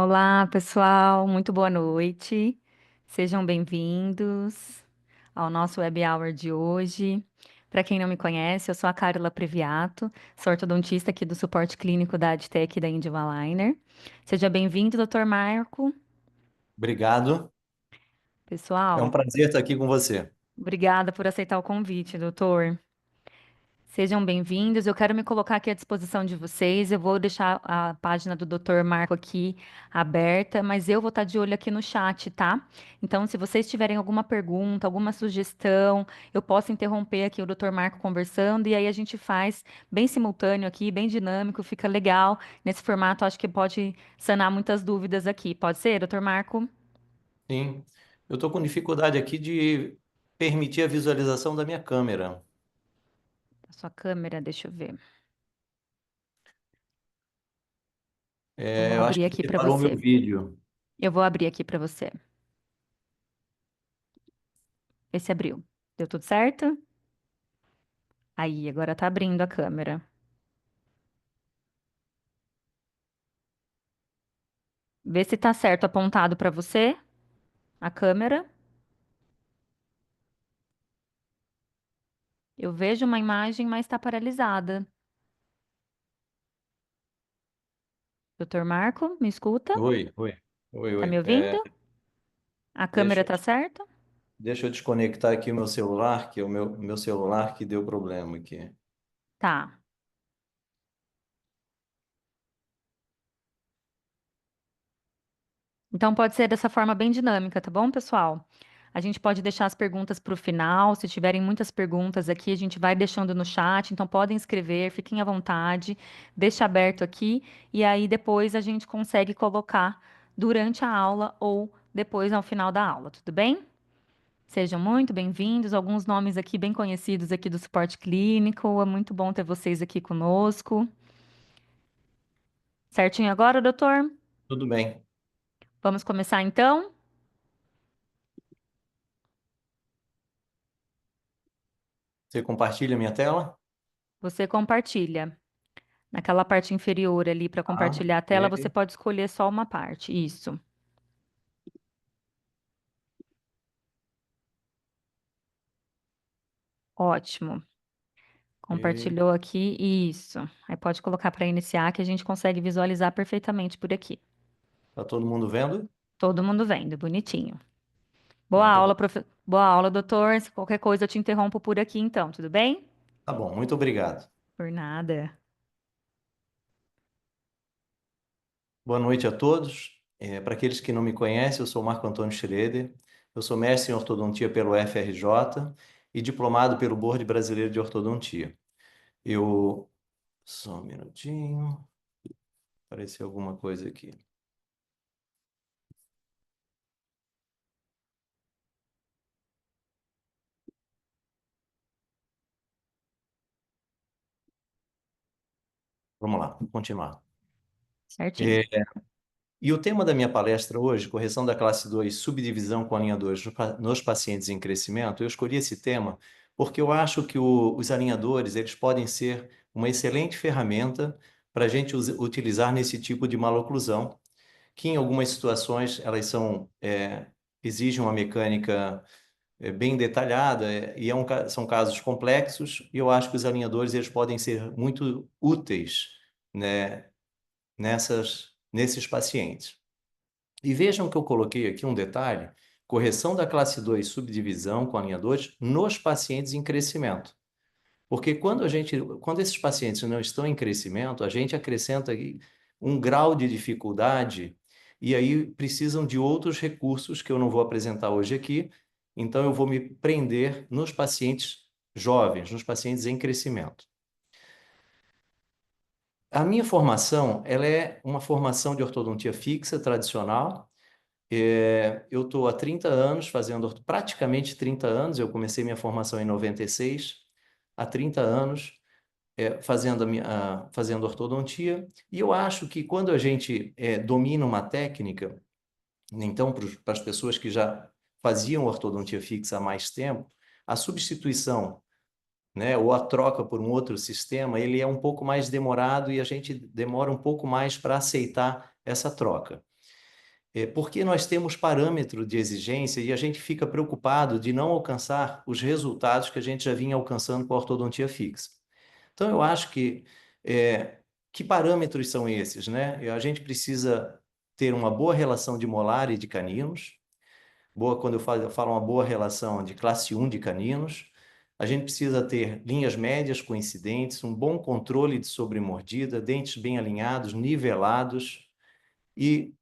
Olá, pessoal, muito boa noite. Sejam bem-vindos ao nosso Web Hour de hoje. Para quem não me conhece, eu sou a Carla Previato, sou ortodontista aqui do suporte clínico da Adtech da Indivalainer. Seja bem-vindo, Dr. Marco. Obrigado. É um Pessoal, prazer estar aqui com você. obrigada por aceitar o convite, doutor. Sejam bem-vindos. Eu quero me colocar aqui à disposição de vocês. Eu vou deixar a página do Dr. Marco aqui aberta, mas eu vou estar de olho aqui no chat, tá? Então, se vocês tiverem alguma pergunta, alguma sugestão, eu posso interromper aqui o Dr. Marco conversando e aí a gente faz bem simultâneo aqui, bem dinâmico, fica legal. Nesse formato, acho que pode sanar muitas dúvidas aqui. Pode ser, Dr. Marco? Sim, eu estou com dificuldade aqui de permitir a visualização da minha câmera. A sua câmera, deixa eu ver. Vamos Eu acho abrir que aqui você para parou meu você. vídeo. Eu vou abrir aqui para você. Esse abriu. Deu tudo certo? Aí, agora tá abrindo a câmera. Vê se tá certo apontado pra você, a câmera. Eu vejo uma imagem, mas tá paralisada. Doutor Marco, me escuta? Oi, oi, oi, Tá me oi. ouvindo? A câmera Deixa, tá certa? deixa eu desconectar aqui o meu celular, que é o meu celular que deu problema aqui. Tá. Então pode ser dessa forma bem dinâmica, tá bom, pessoal? A gente pode deixar as perguntas para o final. Se tiverem muitas perguntas aqui, a gente vai deixando no chat. Então podem escrever, fiquem à vontade, deixa aberto aqui e aí depois a gente consegue colocar durante a aula ou depois ao final da aula, tudo bem? Sejam muito bem-vindos. Alguns nomes aqui bem conhecidos aqui do suporte clínico. É muito bom ter vocês aqui conosco. Certinho agora, doutor? Tudo bem. Vamos começar então? Você compartilha a minha tela? Você compartilha. Naquela parte inferior ali para Ah, compartilhar a tela, você ok. pode escolher só uma parte. Isso. Ótimo. E Compartilhou aqui. Isso. Aí pode colocar para iniciar que a gente consegue visualizar perfeitamente por aqui. tá todo mundo vendo? Todo mundo vendo, bonitinho. Boa Muito aula, bom. Boa aula, doutor. Se qualquer coisa eu te interrompo por aqui então, tudo bem? Tá bom, muito obrigado. Por nada. Boa noite a todos. Para aqueles que não me conhecem, eu sou Marco Antônio Schroeder. Eu sou mestre em ortodontia pelo FRJ e diplomado pelo Board Brasileiro de Ortodontia. Eu. Só um minutinho. Apareceu alguma coisa aqui. Vamos lá, vou continuar. Certinho. É, E o tema da minha palestra hoje, correção da classe 2, subdivisão com alinhadores nos pacientes em crescimento, eu escolhi esse tema porque eu acho que os alinhadores eles podem ser uma excelente ferramenta para a gente utilizar nesse tipo de maloclusão, que em algumas situações elas exigem uma mecânica bem detalhada e são casos complexos e eu acho que os alinhadores eles podem ser muito úteis, né, nesses pacientes. E vejam que eu coloquei aqui um detalhe: correção da classe 2 subdivisão com alinhadores nos pacientes em crescimento. Porque quando esses pacientes não estão em crescimento, a gente acrescenta aí um grau de dificuldade e aí precisam de outros recursos que eu não vou apresentar hoje aqui. Então eu vou me prender nos pacientes jovens, nos pacientes em crescimento. A minha formação, ela é uma formação de ortodontia fixa, tradicional. Eu estou há 30 anos praticamente 30 anos, eu comecei minha formação em 96, há 30 anos fazendo ortodontia, e eu acho que quando a gente domina uma técnica, então para as pessoas que já faziam ortodontia fixa há mais tempo, a substituição, né, ou a troca por um outro sistema, ele é um pouco mais demorado e a gente demora um pouco mais para aceitar essa troca. porque nós temos parâmetro de exigência e a gente fica preocupado de não alcançar os resultados que a gente já vinha alcançando com a ortodontia fixa. Então, eu acho que parâmetros são esses, né? A gente precisa ter uma boa relação de molar e de caninos. Boa, quando eu falo uma boa relação de classe 1 de caninos. A gente precisa ter linhas médias coincidentes, um bom controle de sobremordida, dentes bem alinhados, nivelados, e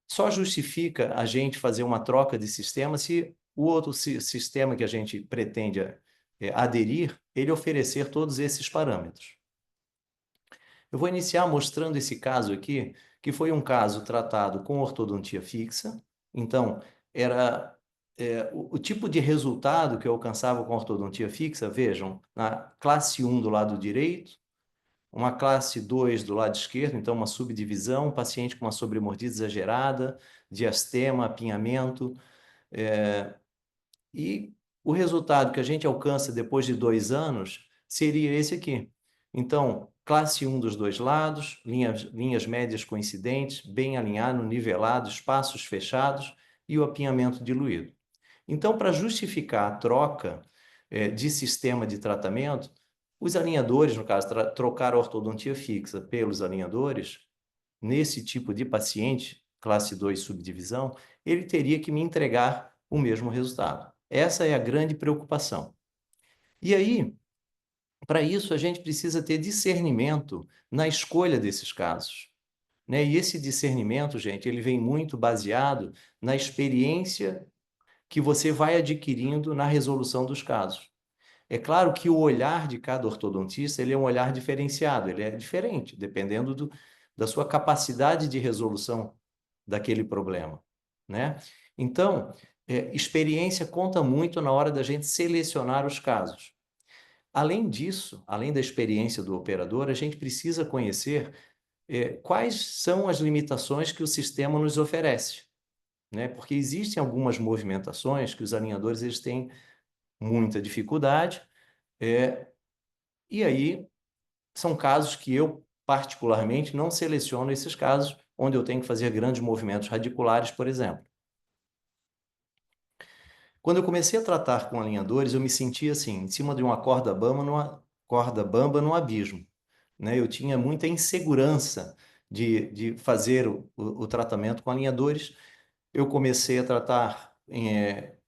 só justifica a gente fazer uma troca de sistema se o outro sistema que a gente pretende aderir, ele oferecer todos esses parâmetros. Eu vou iniciar mostrando esse caso aqui, que foi um caso tratado com ortodontia fixa. Então, era o tipo de resultado que eu alcançava com ortodontia fixa, vejam, na classe 1 do lado direito, uma classe 2 do lado esquerdo, então uma subdivisão, paciente com uma sobremordida exagerada, diastema, apinhamento, e o resultado que a gente alcança depois de 2 anos seria esse aqui. Então, classe 1 dos dois lados, linhas médias coincidentes, bem alinhado, nivelado, espaços fechados e o apinhamento diluído. Então, para justificar a troca de sistema de tratamento, os alinhadores, no caso, trocar a ortodontia fixa pelos alinhadores, nesse tipo de paciente, classe 2 subdivisão, ele teria que me entregar o mesmo resultado. Essa é a grande preocupação. E aí, para isso, a gente precisa ter discernimento na escolha desses casos, né? E esse discernimento, gente, ele vem muito baseado na experiência que você vai adquirindo na resolução dos casos. É claro que o olhar de cada ortodontista ele é um olhar diferenciado, ele é diferente, dependendo da sua capacidade de resolução daquele problema, né? Então, experiência conta muito na hora da gente selecionar os casos. Além disso, além da experiência do operador, a gente precisa conhecer quais são as limitações que o sistema nos oferece, né? Porque existem algumas movimentações que os alinhadores eles têm muita dificuldade, e aí são casos que eu, particularmente, não seleciono esses casos onde eu tenho que fazer grandes movimentos radiculares, por exemplo. Quando eu comecei a tratar com alinhadores, eu me sentia assim, em cima de uma corda bamba no abismo, né? Eu tinha muita insegurança de fazer o tratamento com alinhadores. Eu comecei a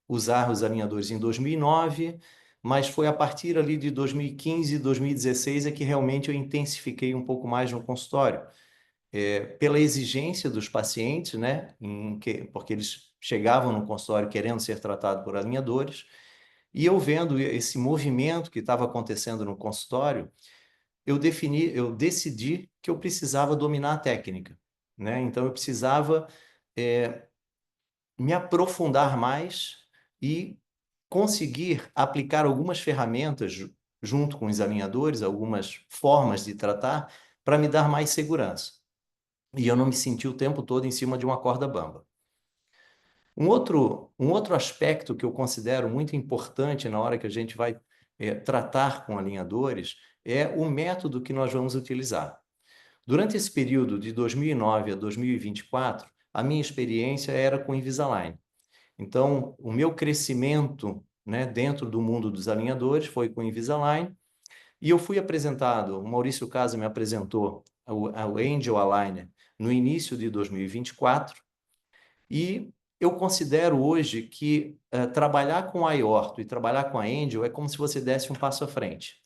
usar os alinhadores em 2009, mas foi a partir ali de 2015, 2016 é que realmente eu intensifiquei um pouco mais no consultório, pela exigência dos pacientes, né, porque eles chegavam no consultório querendo ser tratados por alinhadores, e eu vendo esse movimento que estava acontecendo no consultório, eu decidi que eu precisava dominar a técnica, né? Então eu precisava me aprofundar mais e conseguir aplicar algumas ferramentas junto com os alinhadores, algumas formas de tratar, para me dar mais segurança. E eu não me senti o tempo todo em cima de uma corda bamba. Um outro aspecto que eu considero muito importante na hora que a gente vai tratar com alinhadores é o método que nós vamos utilizar. Durante esse período de 2009 a 2024, a minha experiência era com Invisalign. Então, o meu crescimento, né, dentro do mundo dos alinhadores foi com Invisalign, e eu fui apresentado, o Maurício Casa me apresentou ao Angel Aligner no início de 2024, e eu considero hoje que trabalhar com a Aorto e trabalhar com a Angel é como se você desse um passo à frente.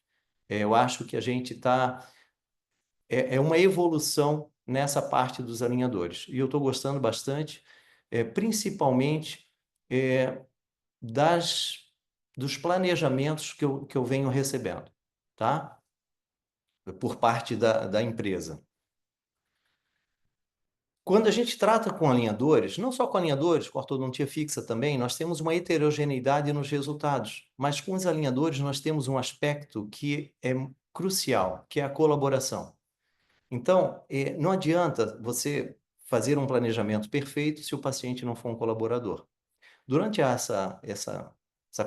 Eu acho que a gente está... É uma evolução nessa parte dos alinhadores, e eu estou gostando bastante, principalmente é, das, dos planejamentos que eu venho recebendo, tá? Por parte da empresa. Quando a gente trata com alinhadores, não só com alinhadores, com ortodontia fixa também, nós temos uma heterogeneidade nos resultados, mas com os alinhadores nós temos um aspecto que é crucial, que é a colaboração. Então, não adianta você fazer um planejamento perfeito se o paciente não for um colaborador. Durante essa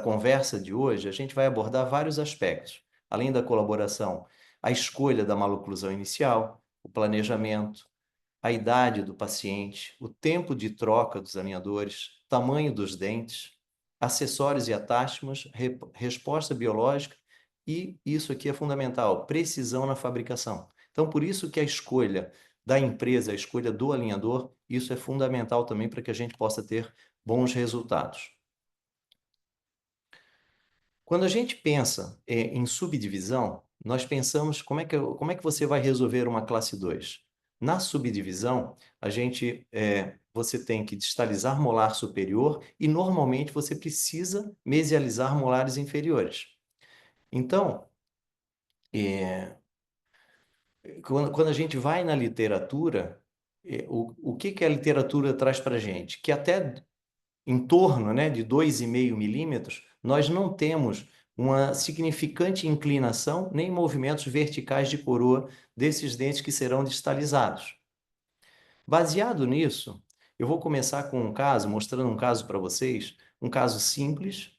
conversa de hoje, a gente vai abordar vários aspectos, além da colaboração, a escolha da maloclusão inicial, o planejamento, a idade do paciente, o tempo de troca dos alinhadores, tamanho dos dentes, acessórios e atáchimas, resposta biológica e isso aqui é fundamental, precisão na fabricação. Então, por isso que a escolha da empresa, a escolha do alinhador, isso é fundamental também para que a gente possa ter bons resultados. Quando a gente pensa em subdivisão, nós pensamos como é que você vai resolver uma classe 2. Na subdivisão, você tem que distalizar molar superior e normalmente você precisa mesializar molares inferiores. Então, quando a gente vai na literatura, o que que a literatura traz para a gente? Que até em torno, né, de 2,5 milímetros, nós não temos uma significante inclinação nem movimentos verticais de coroa desses dentes que serão distalizados. Baseado nisso, eu vou começar com um caso, mostrando um caso para vocês, um caso simples,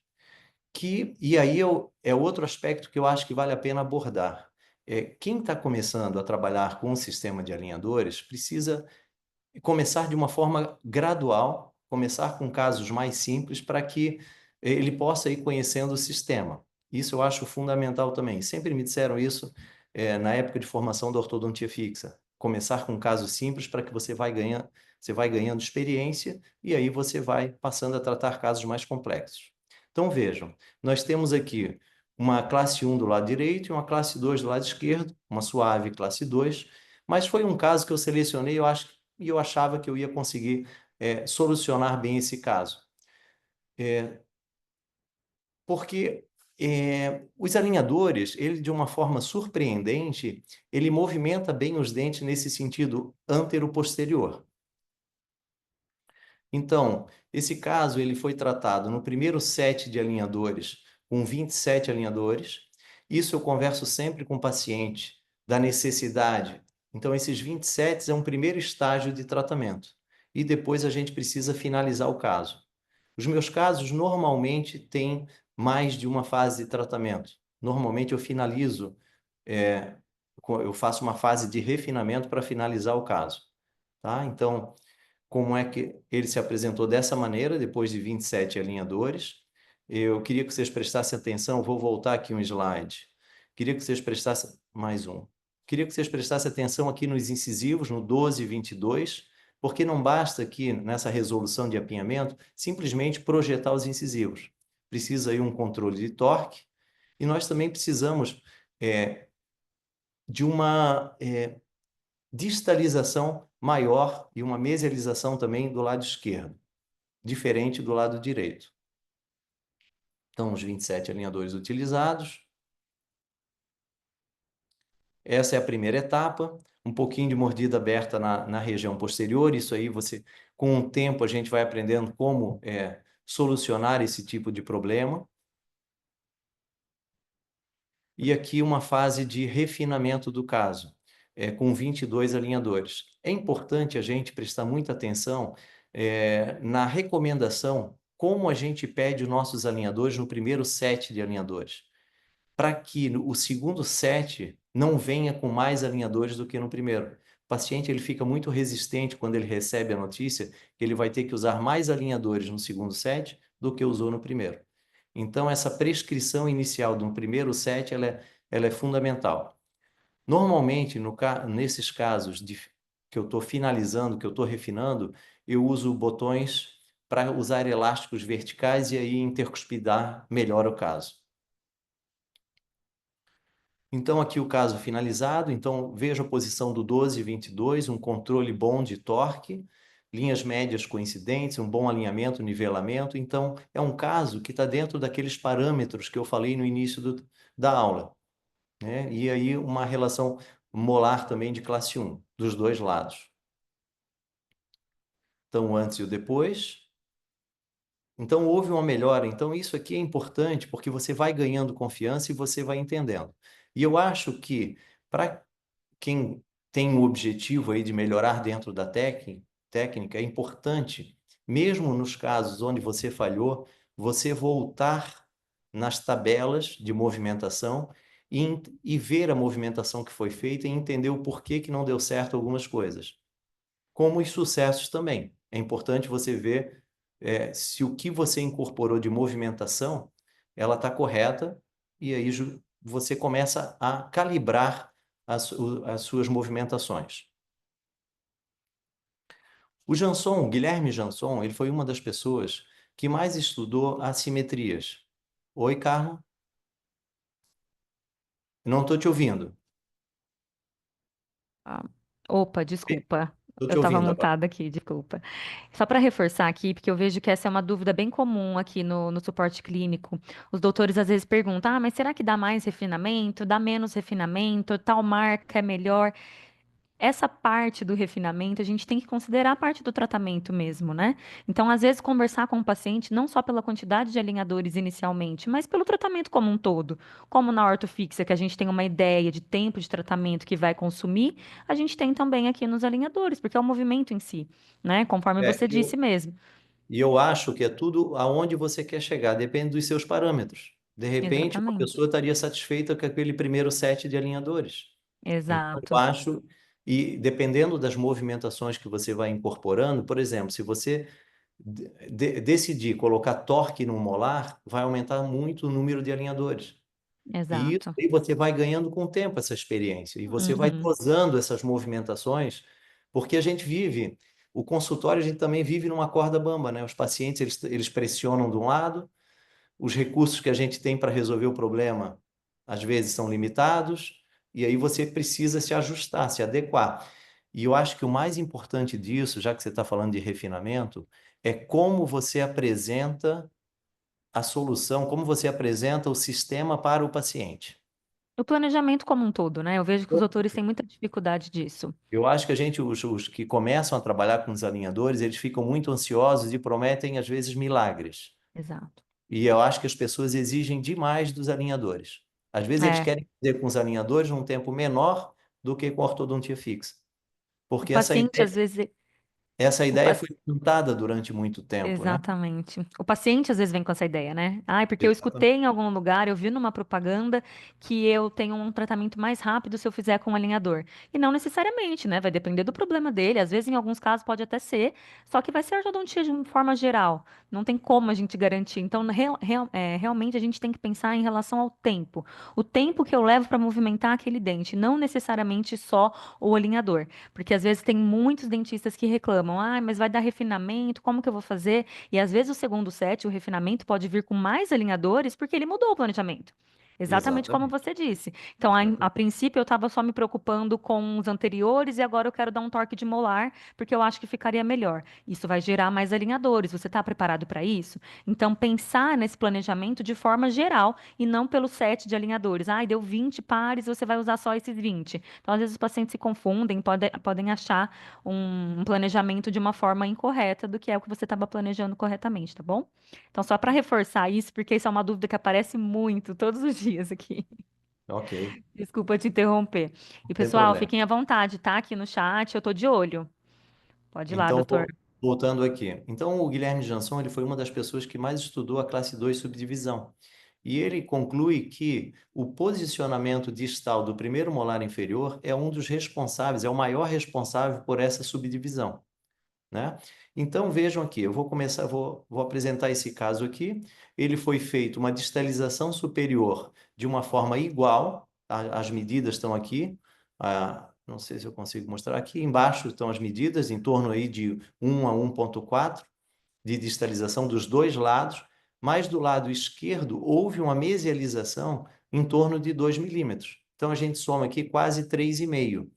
e aí é outro aspecto que eu acho que vale a pena abordar. Quem está começando a trabalhar com um sistema de alinhadores precisa começar de uma forma gradual, começar com casos mais simples para que ele possa ir conhecendo o sistema. Isso eu acho fundamental também. Sempre me disseram isso, na época de formação da ortodontia fixa. Começar com casos simples para que você vai ganhando experiência e aí você vai passando a tratar casos mais complexos. Então vejam, nós temos aqui uma classe 1 do lado direito e uma classe 2 do lado esquerdo, uma suave classe 2, mas foi um caso que eu selecionei, e eu achava que eu ia conseguir solucionar bem esse caso. Porque os alinhadores, ele de uma forma surpreendente, ele movimenta bem os dentes nesse sentido antero-posterior. Então, esse caso ele foi tratado no primeiro set de alinhadores, com 27 alinhadores. Isso eu converso sempre com o paciente, da necessidade. Então, esses 27 é um primeiro estágio de tratamento. E depois a gente precisa finalizar o caso. Os meus casos normalmente têm mais de uma fase de tratamento. Normalmente eu finalizo, é, eu faço uma fase de refinamento para finalizar o caso. Tá? Então, como é que ele se apresentou dessa maneira, depois de 27 alinhadores. Eu queria que vocês prestassem atenção, vou voltar aqui um slide. Queria que vocês prestassem, mais um. Queria que vocês prestassem atenção aqui nos incisivos, no 12 e 22, porque não basta aqui, nessa resolução de apinhamento, simplesmente projetar os incisivos. Precisa aí um controle de torque, e nós também precisamos de uma distalização maior e uma mesialização também do lado esquerdo, diferente do lado direito. Então, os 27 alinhadores utilizados. Essa é a primeira etapa. Um pouquinho de mordida aberta na região posterior. Isso aí, com o tempo, a gente vai aprendendo como solucionar esse tipo de problema. E aqui uma fase de refinamento do caso, com 22 alinhadores. É importante a gente prestar muita atenção na recomendação, como a gente pede os nossos alinhadores no primeiro set de alinhadores, para que o segundo set não venha com mais alinhadores do que no primeiro. O paciente ele fica muito resistente quando ele recebe a notícia que ele vai ter que usar mais alinhadores no segundo set do que usou no primeiro. Então, essa prescrição inicial de um primeiro set, ela é fundamental. Normalmente, nesses casos que eu estou finalizando, que eu estou refinando, eu uso botões para usar elásticos verticais e aí intercuspidar melhor o caso. Então, aqui o caso finalizado. Então, veja a posição do 12 e 22, um controle bom de torque, linhas médias coincidentes, um bom alinhamento, nivelamento. Então, é um caso que está dentro daqueles parâmetros que eu falei no início da aula, né? E aí, uma relação molar também de classe 1, dos dois lados. Então, o antes e o depois. Então, houve uma melhora. Então, isso aqui é importante porque você vai ganhando confiança e você vai entendendo. E eu acho que, para quem tem o objetivo aí de melhorar dentro da técnica, é importante, mesmo nos casos onde você falhou, você voltar nas tabelas de movimentação e ver a movimentação que foi feita e entender o porquê que não deu certo algumas coisas. como os sucessos também. É importante você ver se o que você incorporou de movimentação, ela está correta, e aí você começa a calibrar as suas movimentações. O Jansson, Guilherme Jansson, ele foi uma das pessoas que mais estudou assimetrias. Oi, Carla? Não estou te ouvindo. Ah, opa, desculpa. Estou Eu te estava ouvindo agora. mutada aqui, desculpa. Só para reforçar aqui, porque eu vejo que essa é uma dúvida bem comum aqui no suporte clínico. Os doutores às vezes perguntam: ah, mas será que dá mais refinamento? Dá menos refinamento? Tal marca é melhor? Essa parte do refinamento, a gente tem que considerar a parte do tratamento mesmo, né? Então, às vezes, conversar com o paciente, não só pela quantidade de alinhadores inicialmente, mas pelo tratamento como um todo. Como na ortofixia, que a gente tem uma ideia de tempo de tratamento que vai consumir, a gente tem também aqui nos alinhadores, porque é o movimento em si, né? Conforme É, você disse mesmo. e eu acho que é tudo aonde você quer chegar, depende dos seus parâmetros. De repente, uma Exatamente. pessoa estaria satisfeita com aquele primeiro set de alinhadores. Então, eu Exato. acho, e dependendo das movimentações que você vai incorporando, por exemplo, se você decidir colocar torque no molar, vai aumentar muito o número de alinhadores. E isso Exato. aí você vai ganhando com o tempo essa experiência. E você vai Uhum. dosando essas movimentações, porque a gente vive, o consultório a gente também vive numa corda bamba, né? Os pacientes, eles pressionam de um lado, os recursos que a gente tem para resolver o problema, às vezes, são limitados, e aí você precisa se ajustar, se adequar. E eu acho que o mais importante disso, já que você está falando de refinamento, é como você apresenta a solução, como você apresenta o sistema para o paciente. O planejamento como um todo, né? Eu vejo que os doutores têm muita dificuldade disso. Eu acho que a gente, os que começam a trabalhar com os alinhadores, eles ficam muito ansiosos e prometem, às vezes, milagres. Exato. E eu acho que as pessoas exigem demais dos alinhadores. Às vezes eles É. querem fazer com os alinhadores num tempo menor do que com a ortodontia fixa. O Porque paciente, às vezes, essa o ideia paciente foi plantada durante muito tempo, né? Exatamente. O paciente às vezes vem com essa ideia, né? Ai, porque eu Exatamente. escutei em algum lugar, eu vi numa propaganda que eu tenho um tratamento mais rápido se eu fizer com um alinhador. E não necessariamente, né? Vai depender do problema dele. Às vezes, em alguns casos, pode até ser, só que vai ser ortodontia de uma forma geral. Não tem como a gente garantir. Então, realmente, a gente tem que pensar em relação ao tempo. O tempo que eu levo para movimentar aquele dente, não necessariamente só o alinhador. Porque às vezes tem muitos dentistas que reclamam, ah, mas vai dar refinamento, como que eu vou fazer? E às vezes o segundo set, o refinamento, pode vir com mais alinhadores porque ele mudou o planejamento. Exatamente como Exatamente. você disse. Então, a princípio, eu estava só me preocupando com os anteriores e agora eu quero dar um torque de molar porque eu acho que ficaria melhor. Isso vai gerar mais alinhadores. Você está preparado para isso? Então, pensar nesse planejamento de forma geral e não pelo set de alinhadores. Ah, deu 20 pares, você vai usar só esses 20. Então, às vezes, os pacientes se confundem, podem achar um planejamento de uma forma incorreta do que é o que você estava planejando corretamente, tá bom? Então, só para reforçar isso, porque isso é uma dúvida que aparece muito todos os dias aqui. Ok, Desculpa te interromper. E, não tem pessoal, problema. fiquem à vontade, tá? Aqui no chat, eu tô de olho. Pode ir lá, Então, doutor. voltando aqui. Então, o Guilherme Jansson, ele foi uma das pessoas que mais estudou a classe 2 subdivisão. E ele conclui que o posicionamento distal do primeiro molar inferior é um dos responsáveis, é o maior responsável por essa subdivisão, né? Então, vejam aqui, eu vou começar, vou apresentar esse caso aqui. Ele foi feito uma distalização superior de uma forma igual, as medidas estão aqui, não sei se eu consigo mostrar aqui, embaixo estão as medidas, em torno aí de 1 a 1,4 de distalização dos dois lados, mas do lado esquerdo houve uma mesialização em torno de 2 milímetros. Então, a gente soma aqui quase 3,5,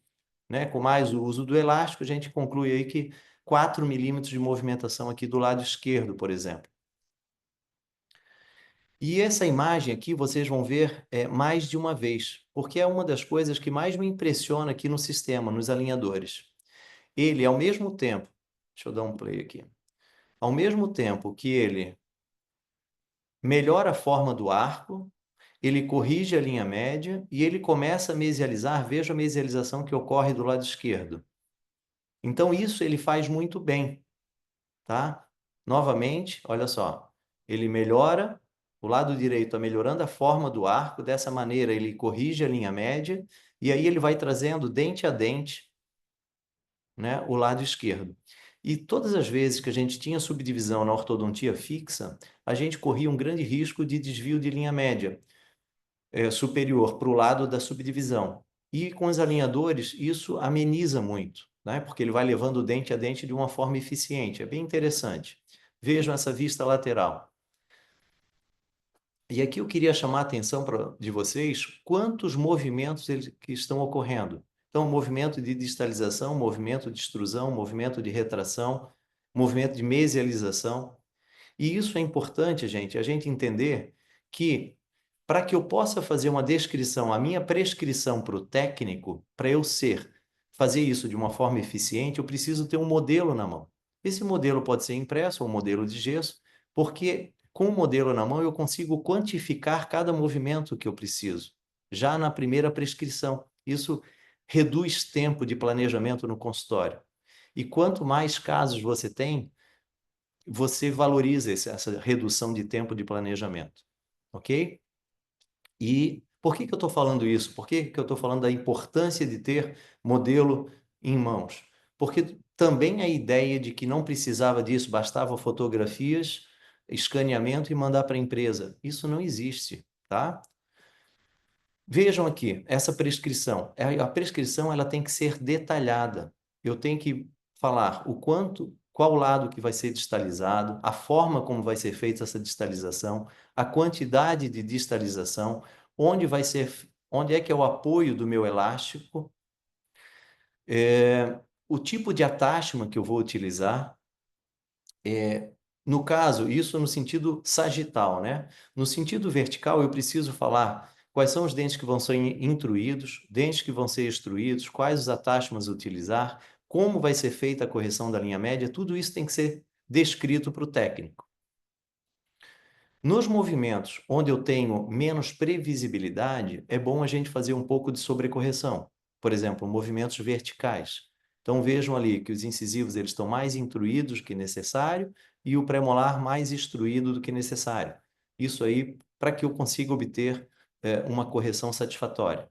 né? Com mais o uso do elástico, a gente conclui aí que 4 milímetros de movimentação aqui do lado esquerdo, por exemplo. E essa imagem aqui vocês vão ver mais de uma vez, porque é uma das coisas que mais me impressiona aqui no sistema, nos alinhadores. Ele, ao mesmo tempo, deixa eu dar um play aqui, ao mesmo tempo que ele melhora a forma do arco, ele corrige a linha média e ele começa a mesializar, veja a mesialização que ocorre do lado esquerdo. Então, isso ele faz muito bem, tá? Novamente, olha só, ele melhora, o lado direito está melhorando a forma do arco, dessa maneira ele corrige a linha média, e aí ele vai trazendo dente a dente né, o lado esquerdo. E todas as vezes que a gente tinha subdivisão na ortodontia fixa, a gente corria um grande risco de desvio de linha média superior para o lado da subdivisão. E com os alinhadores, isso ameniza muito, né? Porque ele vai levando o dente a dente de uma forma eficiente. É bem interessante. Vejam essa vista lateral. E aqui eu queria chamar a atenção de vocês quantos movimentos que estão ocorrendo. Então, movimento de distalização, movimento de extrusão, movimento de retração, movimento de mesialização. E isso é importante, gente, a gente entender que para que eu possa fazer uma descrição, a minha prescrição para o técnico, para eu fazer isso de uma forma eficiente, eu preciso ter um modelo na mão. Esse modelo pode ser impresso ou um modelo de gesso, porque com o modelo na mão eu consigo quantificar cada movimento que eu preciso, já na primeira prescrição. Isso reduz tempo de planejamento no consultório. E quanto mais casos você tem, você valoriza essa redução de tempo de planejamento, ok? E por que que eu estou falando isso? Por que que eu estou falando da importância de ter modelo em mãos? Porque também a ideia de que não precisava disso, bastava fotografias, escaneamento e mandar para a empresa. Isso não existe, tá? Vejam aqui, essa prescrição. A prescrição ela tem que ser detalhada. Eu tenho que falar o quanto, qual lado que vai ser distalizado, a forma como vai ser feita essa distalização, a quantidade de distalização, onde é que é o apoio do meu elástico, o tipo de attachment que eu vou utilizar, no caso, isso no sentido sagital, né? No sentido vertical, eu preciso falar quais são os dentes que vão ser intruídos, dentes que vão ser extruídos, quais os attachments utilizar, como vai ser feita a correção da linha média, tudo isso tem que ser descrito para o técnico. Nos movimentos onde eu tenho menos previsibilidade, é bom a gente fazer um pouco de sobrecorreção. Por exemplo, movimentos verticais. Então vejam ali que os incisivos eles estão mais intruídos do que necessário e o premolar mais extruído do que necessário. Isso aí para que eu consiga obter uma correção satisfatória.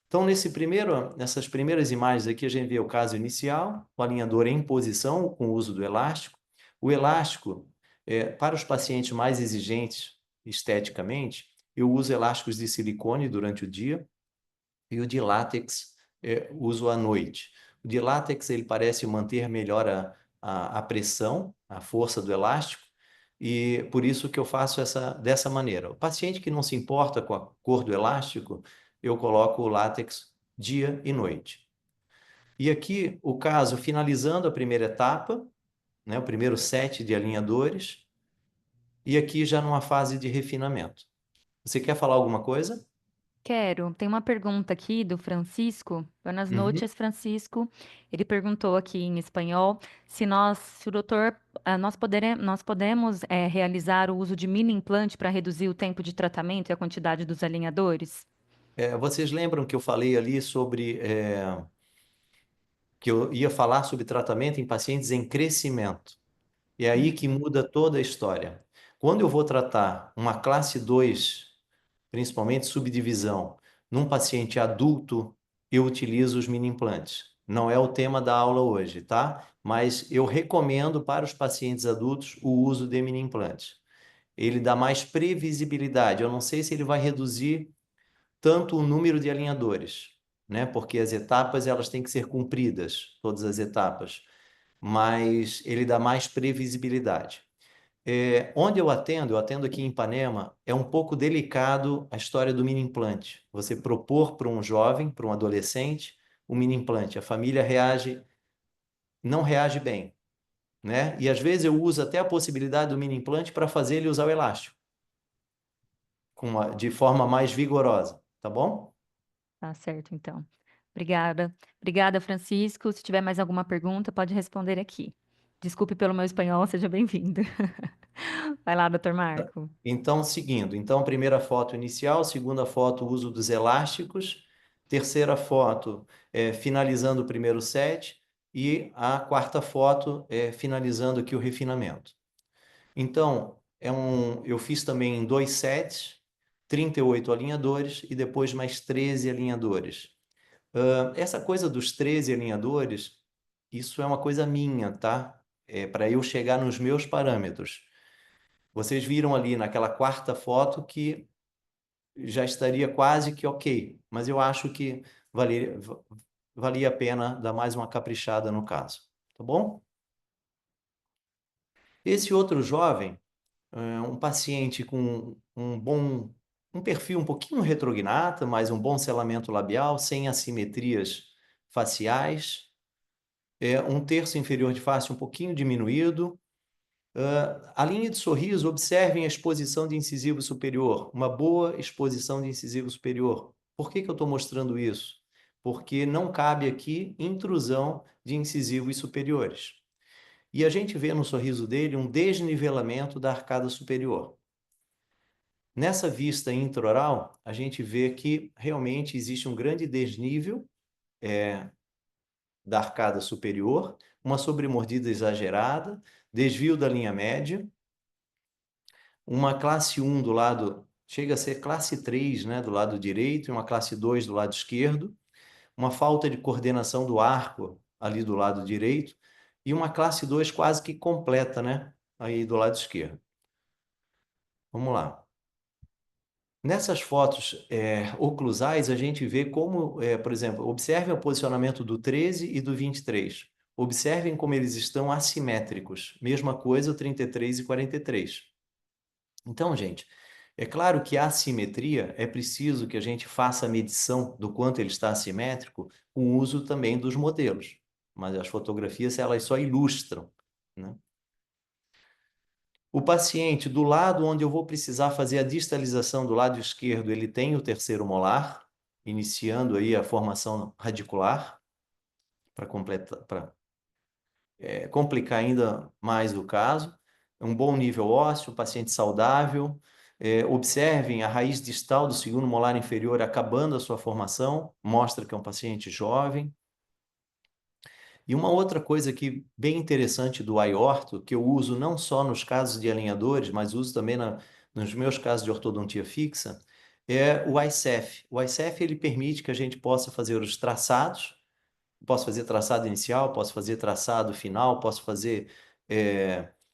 Então, nessas primeiras imagens aqui, a gente vê o caso inicial, o alinhador em posição, com o uso do elástico. O elástico, para os pacientes mais exigentes esteticamente, eu uso elásticos de silicone durante o dia e o de látex uso à noite. O de látex, ele parece manter melhor a pressão, a força do elástico, e por isso que eu faço dessa maneira. O paciente que não se importa com a cor do elástico, eu coloco o látex dia e noite. E aqui o caso finalizando a primeira etapa, né, o primeiro set de alinhadores, e aqui já numa fase de refinamento. Você quer falar alguma coisa? Quero. Tem uma pergunta aqui do Francisco. Buenas Uhum. noches, Francisco. Ele perguntou aqui em espanhol se o doutor, nós podemos realizar o uso de mini implante para reduzir o tempo de tratamento e a quantidade dos alinhadores? Vocês lembram que eu falei ali sobre que eu ia falar sobre tratamento em pacientes em crescimento. E é aí que Uhum. muda toda a história. Quando eu vou tratar uma classe 2, principalmente subdivisão, num paciente adulto, eu utilizo os mini implantes. Não é o tema da aula hoje, tá? Mas eu recomendo para os pacientes adultos o uso de mini implantes. Ele dá mais previsibilidade. Eu não sei se ele vai reduzir tanto o número de alinhadores, né? Porque as etapas elas têm que ser cumpridas, todas as etapas, mas ele dá mais previsibilidade. Onde eu atendo aqui em Ipanema, é um pouco delicado a história do mini implante. Você propor para um jovem, para um adolescente, um mini implante, a família não reage bem, né? E às vezes eu uso até a possibilidade do mini implante para fazer ele usar o elástico, de forma mais vigorosa, tá bom? Tá certo, então. Obrigada. Obrigada, Francisco. Se tiver mais alguma pergunta, pode responder aqui. Desculpe pelo meu espanhol, seja bem-vindo. Vai lá, doutor Marco. Então, seguindo. Então, primeira foto inicial, segunda foto, uso dos elásticos, terceira foto, finalizando o primeiro set, e a quarta foto, finalizando aqui o refinamento. Então, eu fiz também em 2 sets, 38 alinhadores e depois mais 13 alinhadores. Essa coisa dos 13 alinhadores isso é uma coisa minha, tá? É para eu chegar nos meus parâmetros. Vocês viram ali naquela quarta foto que já estaria quase que ok, mas eu acho que valia a pena dar mais uma caprichada no caso, tá bom? Esse outro jovem, um paciente com um perfil um pouquinho retrognata, mas um bom selamento labial, sem assimetrias faciais, um terço inferior de face um pouquinho diminuído. A linha de sorriso, observem a exposição de incisivo superior, uma boa exposição de incisivo superior. Por que que eu estou mostrando isso? Porque não cabe aqui intrusão de incisivos superiores. E a gente vê no sorriso dele um desnivelamento da arcada superior. Nessa vista intraoral, a gente vê que realmente existe um grande desnível da arcada superior, uma sobremordida exagerada, desvio da linha média, uma classe 1 do lado, chega a ser classe 3, né, do lado direito, e uma classe 2 do lado esquerdo, uma falta de coordenação do arco ali do lado direito, e uma classe 2 quase que completa, né, aí do lado esquerdo. Vamos lá. Nessas fotos oclusais, a gente vê como, por exemplo, observem o posicionamento do 13 e do 23. Observem como eles estão assimétricos. Mesma coisa o 33 e 43. Então, gente, é claro que a assimetria é preciso que a gente faça a medição do quanto ele está assimétrico com o uso também dos modelos. Mas as fotografias, elas só ilustram, né? O paciente, do lado onde eu vou precisar fazer a distalização do lado esquerdo, ele tem o terceiro molar, iniciando aí a formação radicular, para completar, para complicar ainda mais o caso. Um bom nível ósseo, paciente saudável. Observem a raiz distal do segundo molar inferior acabando a sua formação, mostra que é um paciente jovem. E uma outra coisa aqui bem interessante do aorto, que eu uso não só nos casos de alinhadores, mas uso também nos meus casos de ortodontia fixa, é o ICEF. O ICEF ele permite que a gente possa fazer os traçados, posso fazer traçado inicial, posso fazer traçado final, posso fazer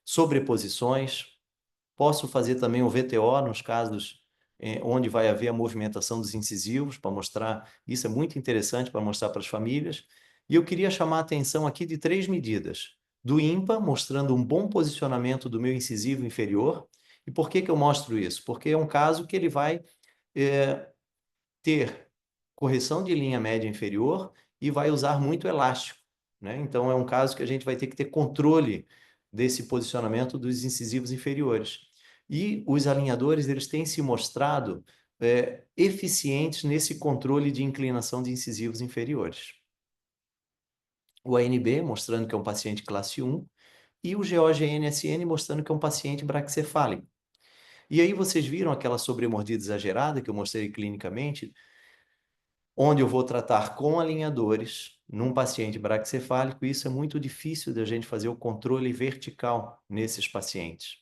sobreposições, posso fazer também o VTO nos casos onde vai haver a movimentação dos incisivos, para mostrar, isso é muito interessante para mostrar para as famílias. E eu queria chamar a atenção aqui de 3 medidas. Do ímpar, mostrando um bom posicionamento do meu incisivo inferior. E por que que eu mostro isso? Porque é um caso que ele vai ter correção de linha média inferior e vai usar muito elástico, né? Então é um caso que a gente vai ter que ter controle desse posicionamento dos incisivos inferiores. E os alinhadores, eles têm se mostrado eficientes nesse controle de inclinação de incisivos inferiores. O ANB, mostrando que é um paciente classe 1, e o GOGNSN, mostrando que é um paciente braquicefálico. E aí vocês viram aquela sobremordida exagerada que eu mostrei clinicamente, onde eu vou tratar com alinhadores num paciente braquicefálico, e isso é muito difícil da gente fazer o controle vertical nesses pacientes,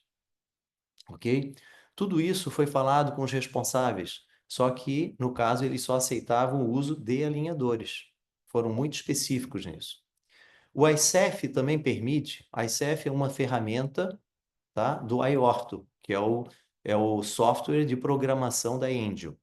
ok? Tudo isso foi falado com os responsáveis, só que, no caso, eles só aceitavam o uso de alinhadores. Foram muito específicos nisso. O ICEF também permite, a ICEF é uma ferramenta, tá, do iOrtho, que é o software de programação da Angel.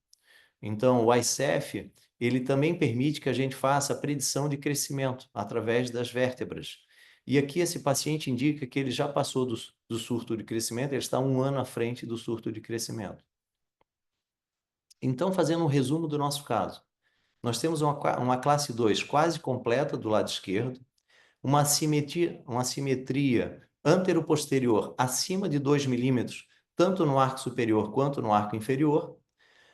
Então, o ICEF, ele também permite que a gente faça a predição de crescimento através das vértebras. E aqui esse paciente indica que ele já passou do surto de crescimento, ele está 1 ano à frente do surto de crescimento. Então, fazendo um resumo do nosso caso, nós temos uma classe 2 quase completa do lado esquerdo, uma simetria antero-posterior acima de 2 milímetros, tanto no arco superior quanto no arco inferior,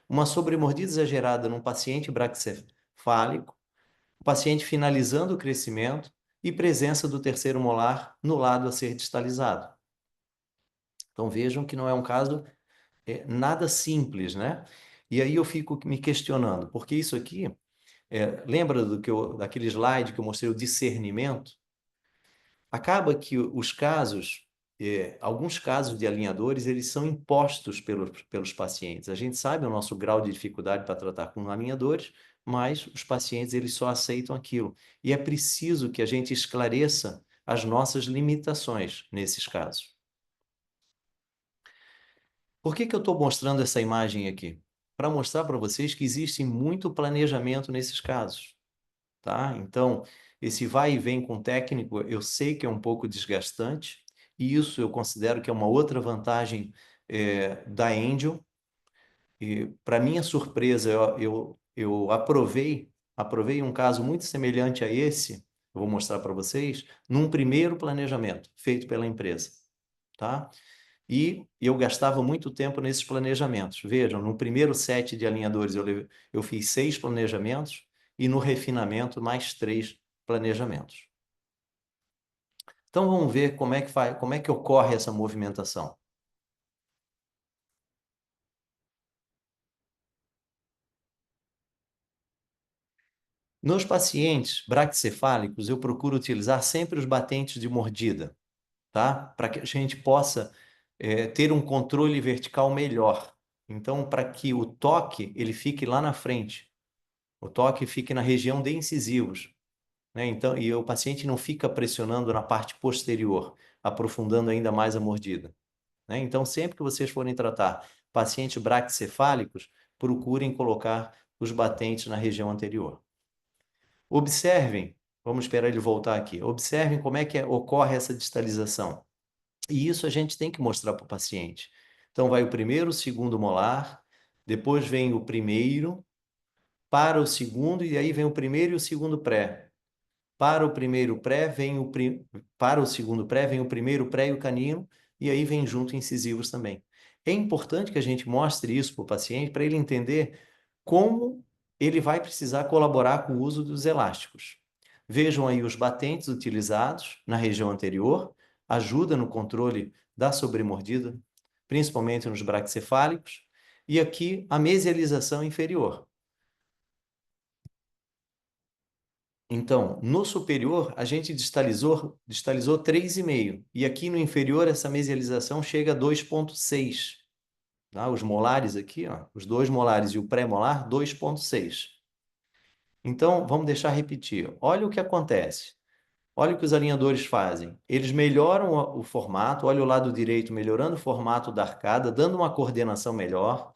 uma sobremordida exagerada num paciente braquicefálico, o paciente finalizando o crescimento e presença do terceiro molar no lado a ser distalizado. Então vejam que não é um caso nada simples, né? E aí eu fico me questionando, porque isso aqui, lembra daquele slide que eu mostrei, o discernimento? Acaba que os casos, alguns casos de alinhadores, eles são impostos pelos pacientes. A gente sabe o nosso grau de dificuldade para tratar com alinhadores, mas os pacientes eles só aceitam aquilo. E é preciso que a gente esclareça as nossas limitações nesses casos. Por que que eu estou mostrando essa imagem aqui? Para mostrar para vocês que existe muito planejamento nesses casos, tá? Então, esse vai e vem com o técnico, eu sei que é um pouco desgastante, e isso eu considero que é uma outra vantagem da Angel. E, para minha surpresa, eu aprovei um caso muito semelhante a esse, eu vou mostrar para vocês, num primeiro planejamento feito pela empresa, tá? E eu gastava muito tempo nesses planejamentos. Vejam, no primeiro set de alinhadores eu fiz 6 planejamentos e no refinamento mais 3 planejamentos. Então vamos ver como é que ocorre essa movimentação. Nos pacientes braquicefálicos, eu procuro utilizar sempre os batentes de mordida, tá? Para que a gente possa ter um controle vertical melhor. Então, para que o toque ele fique lá na frente, o toque fique na região de incisivos, né? Então, e o paciente não fica pressionando na parte posterior, aprofundando ainda mais a mordida, né? Então, sempre que vocês forem tratar pacientes braquicefálicos, procurem colocar os batentes na região anterior. Observem, vamos esperar ele voltar aqui. Observem como é que ocorre essa distalização. E isso a gente tem que mostrar para o paciente. Então, vai o primeiro, o segundo molar, depois vem o primeiro, para o segundo, e aí vem o primeiro e o segundo pré. Para o primeiro pré, para o segundo pré, vem o primeiro pré e o canino, e aí vem junto incisivos também. É importante que a gente mostre isso para o paciente, para ele entender como ele vai precisar colaborar com o uso dos elásticos. Vejam aí os batentes utilizados na região anterior, ajuda no controle da sobremordida, principalmente nos braquicefálicos, e aqui a mesialização inferior. Então, no superior, a gente distalizou 3,5. E aqui no inferior, essa mesialização chega a 2,6. Tá? Os molares aqui, ó, os 2 molares e o pré-molar, 2,6. Então, vamos deixar repetir. Olha o que acontece. Olha o que os alinhadores fazem. Eles melhoram o formato, olha o lado direito, melhorando o formato da arcada, dando uma coordenação melhor,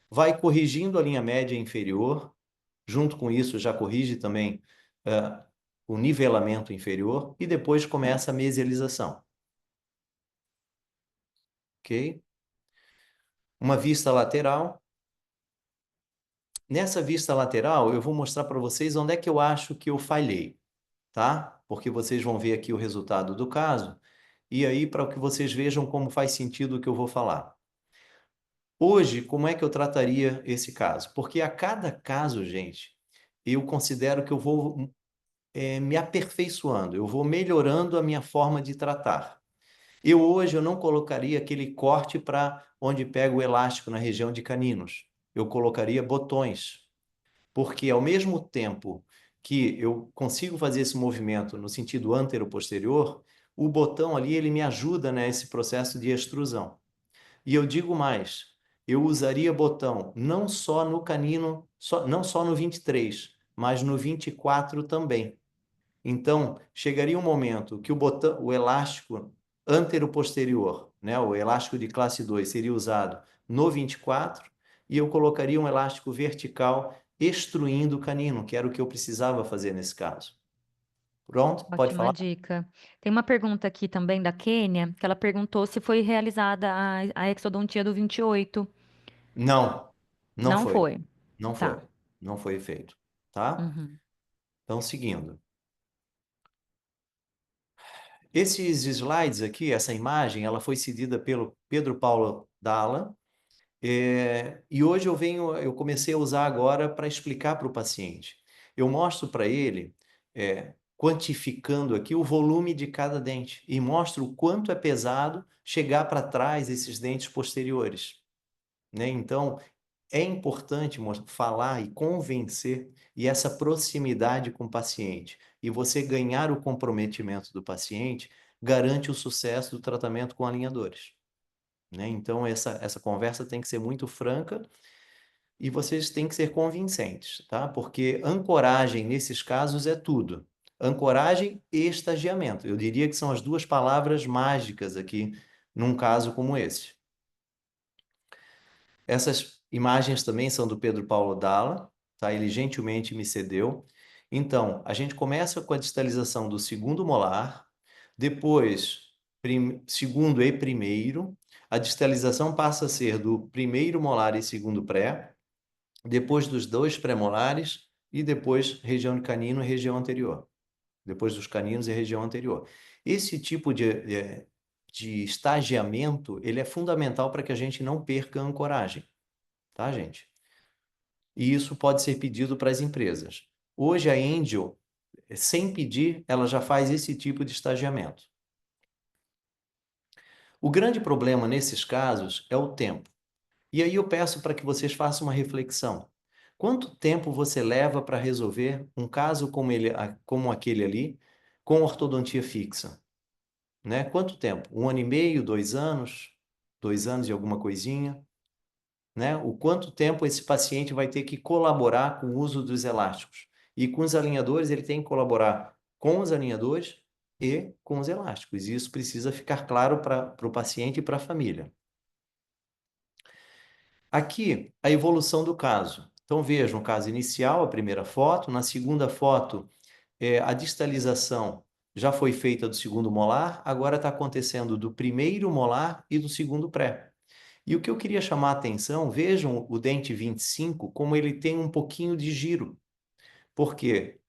vai corrigindo a linha média inferior, junto com isso já corrige também uh, o nivelamento inferior e depois começa a mesialização. Ok? Uma vista lateral. Nessa vista lateral, eu vou mostrar para vocês onde é que eu acho que eu falhei, tá? Porque vocês vão ver aqui o resultado do caso e aí para que vocês vejam como faz sentido o que eu vou falar. Hoje, como é que eu trataria esse caso? Porque a cada caso, gente, eu considero que eu vou me aperfeiçoando, eu vou melhorando a minha forma de tratar. Hoje eu não colocaria aquele corte para onde pega o elástico na região de caninos. Eu colocaria botões, porque ao mesmo tempo que eu consigo fazer esse movimento no sentido antero-posterior, o botão ali ele me ajuda nesse processo de extrusão. E eu digo mais, eu usaria botão não só no canino, não só no 23, mas no 24 também. Então, chegaria um momento que o botão, o elástico antero-posterior, né, o elástico de classe 2 seria usado no 24 e eu colocaria um elástico vertical extruindo o canino, que era o que eu precisava fazer nesse caso. Pronto? Pode Ótima falar? dica. Tem uma pergunta aqui também da Kênia, que ela perguntou se foi realizada a exodontia do 28. Não, não Não foi. foi. Não foi. Tá. Não foi feito. Tá? Uhum. Então, seguindo. Esses slides aqui, essa imagem, ela foi cedida pelo Pedro Paulo Dalla. E hoje eu comecei a usar agora para explicar para o paciente. Eu mostro para ele, quantificando aqui o volume de cada dente e mostro o quanto é pesado chegar para trás esses dentes posteriores, né? Então, é importante falar e convencer e essa proximidade com o paciente. E você ganhar o comprometimento do paciente garante o sucesso do tratamento com alinhadores, né? Então, essa conversa tem que ser muito franca e vocês têm que ser convincentes, tá? Porque ancoragem, nesses casos, é tudo. Ancoragem e estagiamento. Eu diria que são as duas palavras mágicas aqui, num caso como esse. Essas imagens também são do Pedro Paulo Dalla, tá? Ele gentilmente me cedeu. Então, a gente começa com a distalização do segundo molar, depois segundo e primeiro, a distalização passa a ser do primeiro molar e segundo pré, depois dos dois pré-molares e depois região de canino e região anterior. Depois dos caninos e região anterior. Esse tipo de estagiamento, ele é fundamental para que a gente não perca a ancoragem, tá, gente? E isso pode ser pedido para as empresas. Hoje a Angel, sem pedir, ela já faz esse tipo de estagiamento. O grande problema nesses casos é o tempo. E aí eu peço para que vocês façam uma reflexão. Quanto tempo você leva para resolver um caso como aquele ali, com ortodontia fixa? Né? Quanto tempo? 1 ano e meio, 2 anos? 2 anos e alguma coisinha? Né? O quanto tempo esse paciente vai ter que colaborar com o uso dos elásticos? E com os alinhadores, ele tem que colaborar com os alinhadores e com os elásticos. E isso precisa ficar claro para o paciente e para a família. Aqui, a evolução do caso. Então, vejam o caso inicial, a primeira foto. Na segunda foto, a distalização já foi feita do segundo molar, agora está acontecendo do primeiro molar e do segundo pré. E o que eu queria chamar a atenção, vejam o dente 25, como ele tem um pouquinho de giro. Por quê?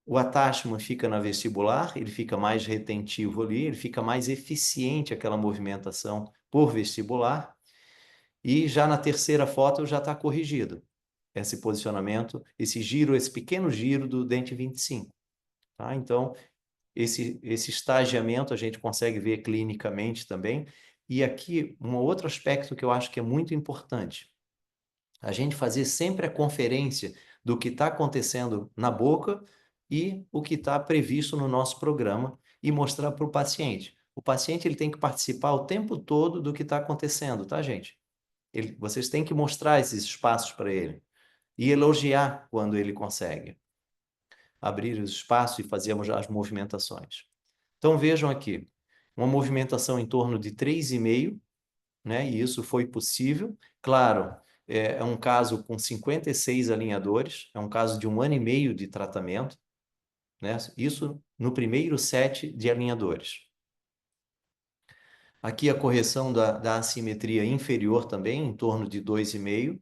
O attachment fica na vestibular, ele fica mais retentivo ali, ele fica mais eficiente aquela movimentação por vestibular. E já na terceira foto já está corrigido esse posicionamento, esse giro, esse pequeno giro do dente 25. Tá? Então, esse estagiamento a gente consegue ver clinicamente também. E aqui, um outro aspecto que eu acho que é muito importante, a gente fazer sempre a conferência do que está acontecendo na boca e o que está previsto no nosso programa e mostrar para o paciente. O paciente ele tem que participar o tempo todo do que está acontecendo, tá, gente? Vocês têm que mostrar esses espaços para ele e elogiar quando ele consegue abrir os espaços e fazer as movimentações. Então vejam aqui, uma movimentação em torno de 3,5, né? E isso foi possível. Claro, é um caso com 56 alinhadores, é um caso de 1 ano e meio de tratamento, né? Isso no primeiro set de alinhadores. Aqui a correção da assimetria inferior também, em torno de 2,5.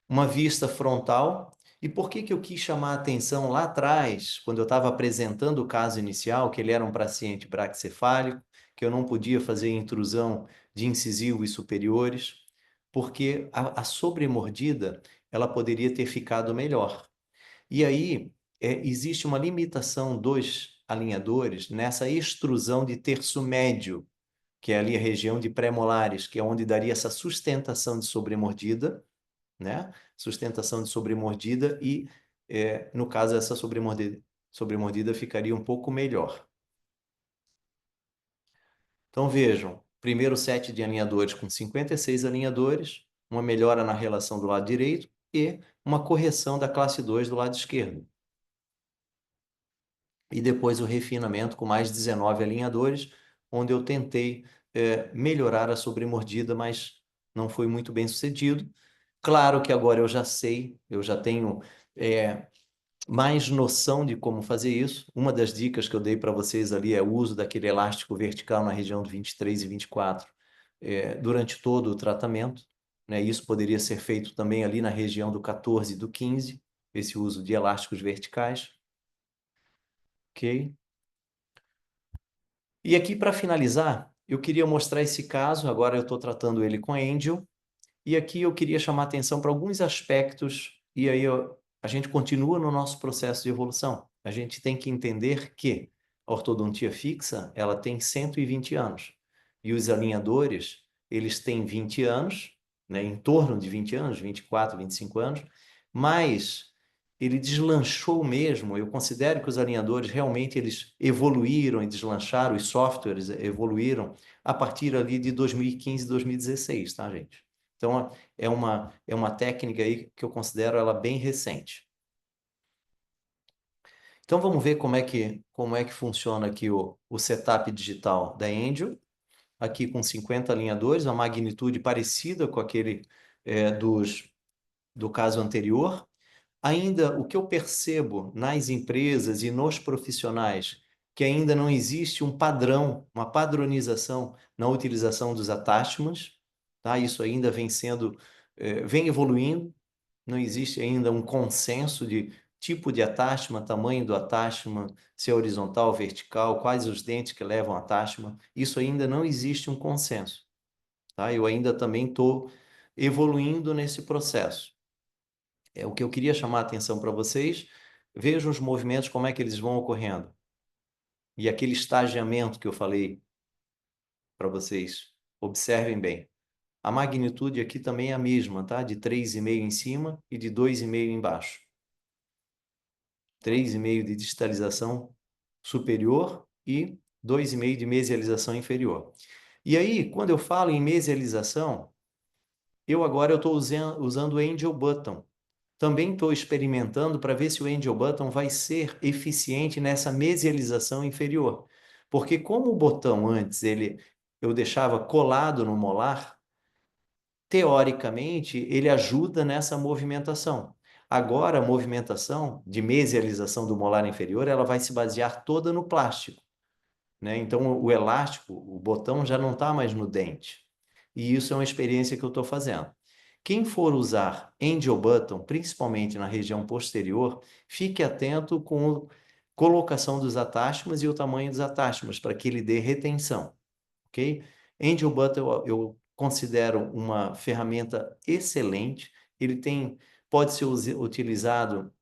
Uma vista frontal. E por que eu quis chamar a atenção lá atrás, quando eu estava apresentando o caso inicial, que ele era um paciente braquicefálico, que eu não podia fazer intrusão de incisivos superiores, porque a sobremordida ela poderia ter ficado melhor. E aí existe uma limitação dos alinhadores nessa extrusão de terço médio, que é ali a região de pré-molares, que é onde daria essa sustentação de sobremordida, né? Sustentação de sobremordida e, no caso, essa sobremordida ficaria um pouco melhor. Então, vejam, primeiro set de alinhadores com 56 alinhadores, uma melhora na relação do lado direito e uma correção da classe 2 do lado esquerdo. E depois o refinamento com mais 19 alinhadores, onde eu tentei melhorar a sobremordida, mas não foi muito bem sucedido. Claro que agora eu já sei, eu já tenho mais noção de como fazer isso. Uma das dicas que eu dei para vocês ali é o uso daquele elástico vertical na região do 23 e 24 durante todo o tratamento, né? Isso poderia ser feito também ali na região do 14 e do 15, esse uso de elásticos verticais. Ok? E aqui, para finalizar, eu queria mostrar esse caso, agora eu estou tratando ele com a Angel, e aqui eu queria chamar atenção para alguns aspectos, e aí a gente continua no nosso processo de evolução. A gente tem que entender que a ortodontia fixa, ela tem 120 anos, e os alinhadores, eles têm 20 anos, né, em torno de 20 anos, 24, 25 anos, mas ele deslanchou mesmo. Eu considero que os alinhadores realmente eles evoluíram e deslancharam, os softwares evoluíram a partir ali de 2015, 2016, tá, gente? Então, é uma técnica aí que eu considero ela bem recente. Então, vamos ver como é que funciona aqui o setup digital da Angel. Aqui com 50 alinhadores, uma magnitude parecida com aquele do caso anterior. Ainda o que eu percebo nas empresas e nos profissionais, que ainda não existe um padrão, uma padronização na utilização dos attachments, tá? Isso ainda vem sendo, vem evoluindo, não existe ainda um consenso de tipo de attachment, tamanho do attachment, se é horizontal, vertical, quais os dentes que levam attachment, isso ainda não existe um consenso, tá? Eu ainda também estou evoluindo nesse processo. É o que eu queria chamar a atenção para vocês. Vejam os movimentos, como é que eles vão ocorrendo. E aquele estagiamento que eu falei para vocês, observem bem. A magnitude aqui também é a mesma, tá? De 3,5 em cima e de 2,5 embaixo. 3,5 de distalização superior e 2,5 de mesialização inferior. E aí, quando eu falo em mesialização, eu estou usando o Angel Button. Também estou experimentando para ver se o Angel Button vai ser eficiente nessa mesialização inferior. Porque como o botão antes eu deixava colado no molar, teoricamente ele ajuda nessa movimentação. Agora a movimentação de mesialização do molar inferior, ela vai se basear toda no plástico, né? Então o elástico, o botão já não está mais no dente. E isso é uma experiência que eu estou fazendo. Quem for usar Angel Button, principalmente na região posterior, fique atento com a colocação dos attachments e o tamanho dos attachments, para que ele dê retenção, ok? Angel Button eu considero uma ferramenta excelente, ele pode ser utilizado